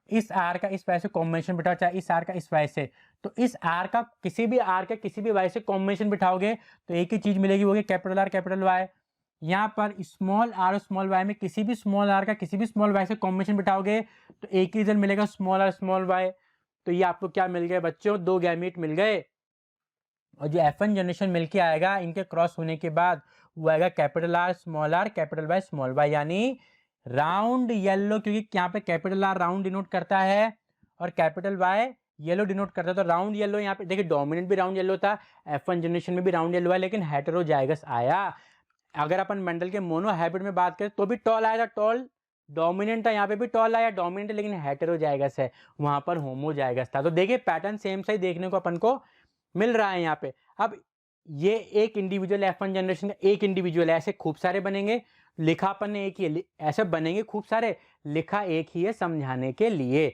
इस आर का इस वाई से कॉम्बिनेशन बिठाओ, चाहे इस आर का इस वाई से, तो इस आर का किसी भी वाई से कॉम्बिनेशन बिठाओगे तो एक ही चीज मिलेगी, वो कैपिटल आर कैपिटल वाई। यहाँ पर स्मॉल आर और स्मॉल वाई में किसी भी स्मॉल आर का किसी भी स्मॉल वाई से कॉम्बिनेशन बिठाओगे तो एक ही रिजल्ट मिलेगा, स्मॉल आर स्मॉल वाई। तो ये आपको क्या मिल गए बच्चों, 2 गैमीट मिल गए। और जो F1 जनरेशन मिलके आएगा इनके क्रॉस होने के बाद वो आएगा capital R capital Y small Y, यानी राउंड येलो, क्योंकि यहाँ पे कैपिटल आर राउंड डिनोट करता है और कैपिटल वाई येलो डिनोट करता है। तो राउंड येलो यहाँ पे देखिए, डोमिनेंट भी राउंड येलो था, F1 जनरेशन में भी राउंड येलो है, लेकिन हेटेरोजाइगस आया। अगर अपन मेंडल के मोनो हैबिट में बात करें तो भी टॉल आया था, टॉल डोमिनेंट था, यहाँ पे भी टॉल आया डोमिनेंट, लेकिन हेटेरोजाइगस है, वहां पर होमोजाइगस था। तो देखिए पैटर्न सेम सा ही देखने को अपन को मिल रहा है यहाँ पे। अब ये एक इंडिविजुअल F1 जनरेशन का एक इंडिविजुअल है, ऐसे खूब सारे बनेंगे, लिखा अपन ने एक ही है, ऐसे बनेंगे खूब सारे, लिखा एक ही है समझाने के लिए।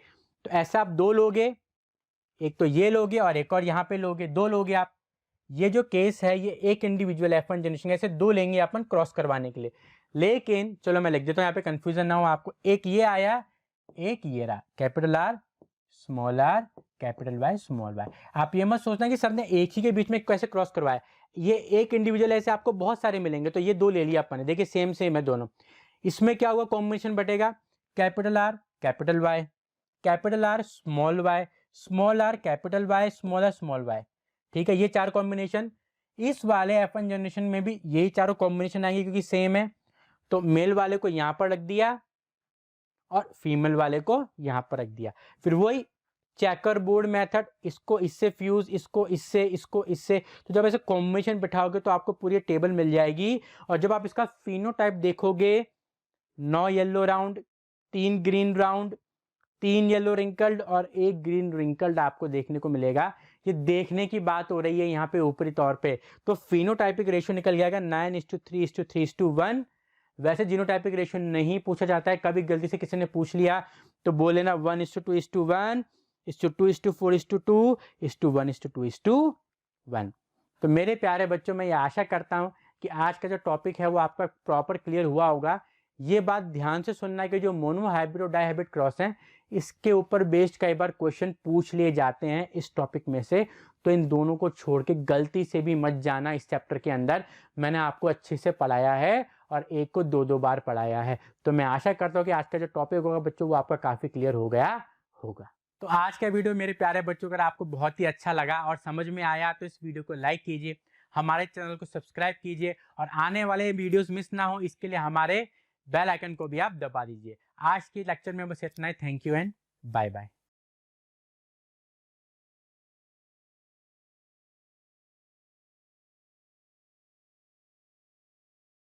तो ऐसा आप 2 लोगे, एक तो ये लोगे और एक और यहाँ पे लोगे, 2 लोगे आप। ये जो केस है ये एक इंडिविजुअल F1 जनरेशन, ऐसे 2 लेंगे अपन क्रॉस करवाने के लिए। लेकिन चलो मैं लिख देता हूँ यहाँ पे, कंफ्यूजन ना हो आपको, एक ये आया, एक ये रहा, capital R small R capital Y small Y. आप ये मत सोचना कि सर ने एक ही के बीच में कैसे क्रॉस करवाया, ये एक इंडिविजुअल ऐसे आपको बहुत सारे मिलेंगे। तो ये 2 ले लिया अपन ने, देखिए सेम सेम है दोनों। इसमें क्या हुआ, कॉम्बिनेशन बटेगा, capital R capital Y, capital R small R capital Y small Y. ठीक है, ये 4 कॉम्बिनेशन। इस वाले F1 जनरेशन में भी यही चारों कॉम्बिनेशन आएंगे क्योंकि सेम है। तो मेल वाले को यहाँ पर रख दिया और फीमेल वाले को यहाँ पर रख दिया। फिर वही चेकर बोर्ड मेथड, इसको इससे फ्यूज, इसको इससे, इसको इससे। तो जब ऐसे कॉम्बिनेशन बिठाओगे तो आपको पूरी टेबल मिल जाएगी। और जब आप इसका फिनोटाइप देखोगे, 9 yellow round, 3 green round, 3 yellow wrinkled और 1 ग्रीन रिंकल्ड आपको देखने को मिलेगा। ये देखने की बात हो रही है यहाँ पे ऊपरी तौर पे। तो फिनोटाइपिक रेशियो निकल जाएगा 9:3:3:1। वैसे जीनोटाइपिक रेशियो नहीं पूछा जाता है, कभी गलती से किसी ने पूछ लिया तो बोले ना 1:2:1, 2:4:2, 1:2:2:1। तो मेरे प्यारे बच्चों, मैं ये आशा करता हूँ कि आज का जो टॉपिक है वो आपका प्रॉपर क्लियर हुआ होगा। ये बात ध्यान से सुनना है कि जो मोनो हाइब्रिड और डाइहाइब्रिड क्रॉस हैं, इसके ऊपर बेस्ड कई बार क्वेश्चन पूछ लिए जाते हैं इस टॉपिक में से। तो इन दोनों को छोड़ के गलती से भी मत जाना। इस चैप्टर के अंदर मैंने आपको अच्छे से पढ़ाया है और एक को 2-2 बार पढ़ाया है। तो मैं आशा करता हूँ कि आज का जो टॉपिक होगा बच्चों वो आपका काफ़ी क्लियर हो गया होगा। तो आज का वीडियो मेरे प्यारे बच्चों अगर आपको बहुत ही अच्छा लगा और समझ में आया तो इस वीडियो को लाइक कीजिए, हमारे चैनल को सब्सक्राइब कीजिए और आने वाले वीडियोस मिस ना हो इसके लिए हमारे बेल आइकन को भी आप दबा दीजिए। आज के लेक्चर में बस इतना ही। Thank you and bye bye.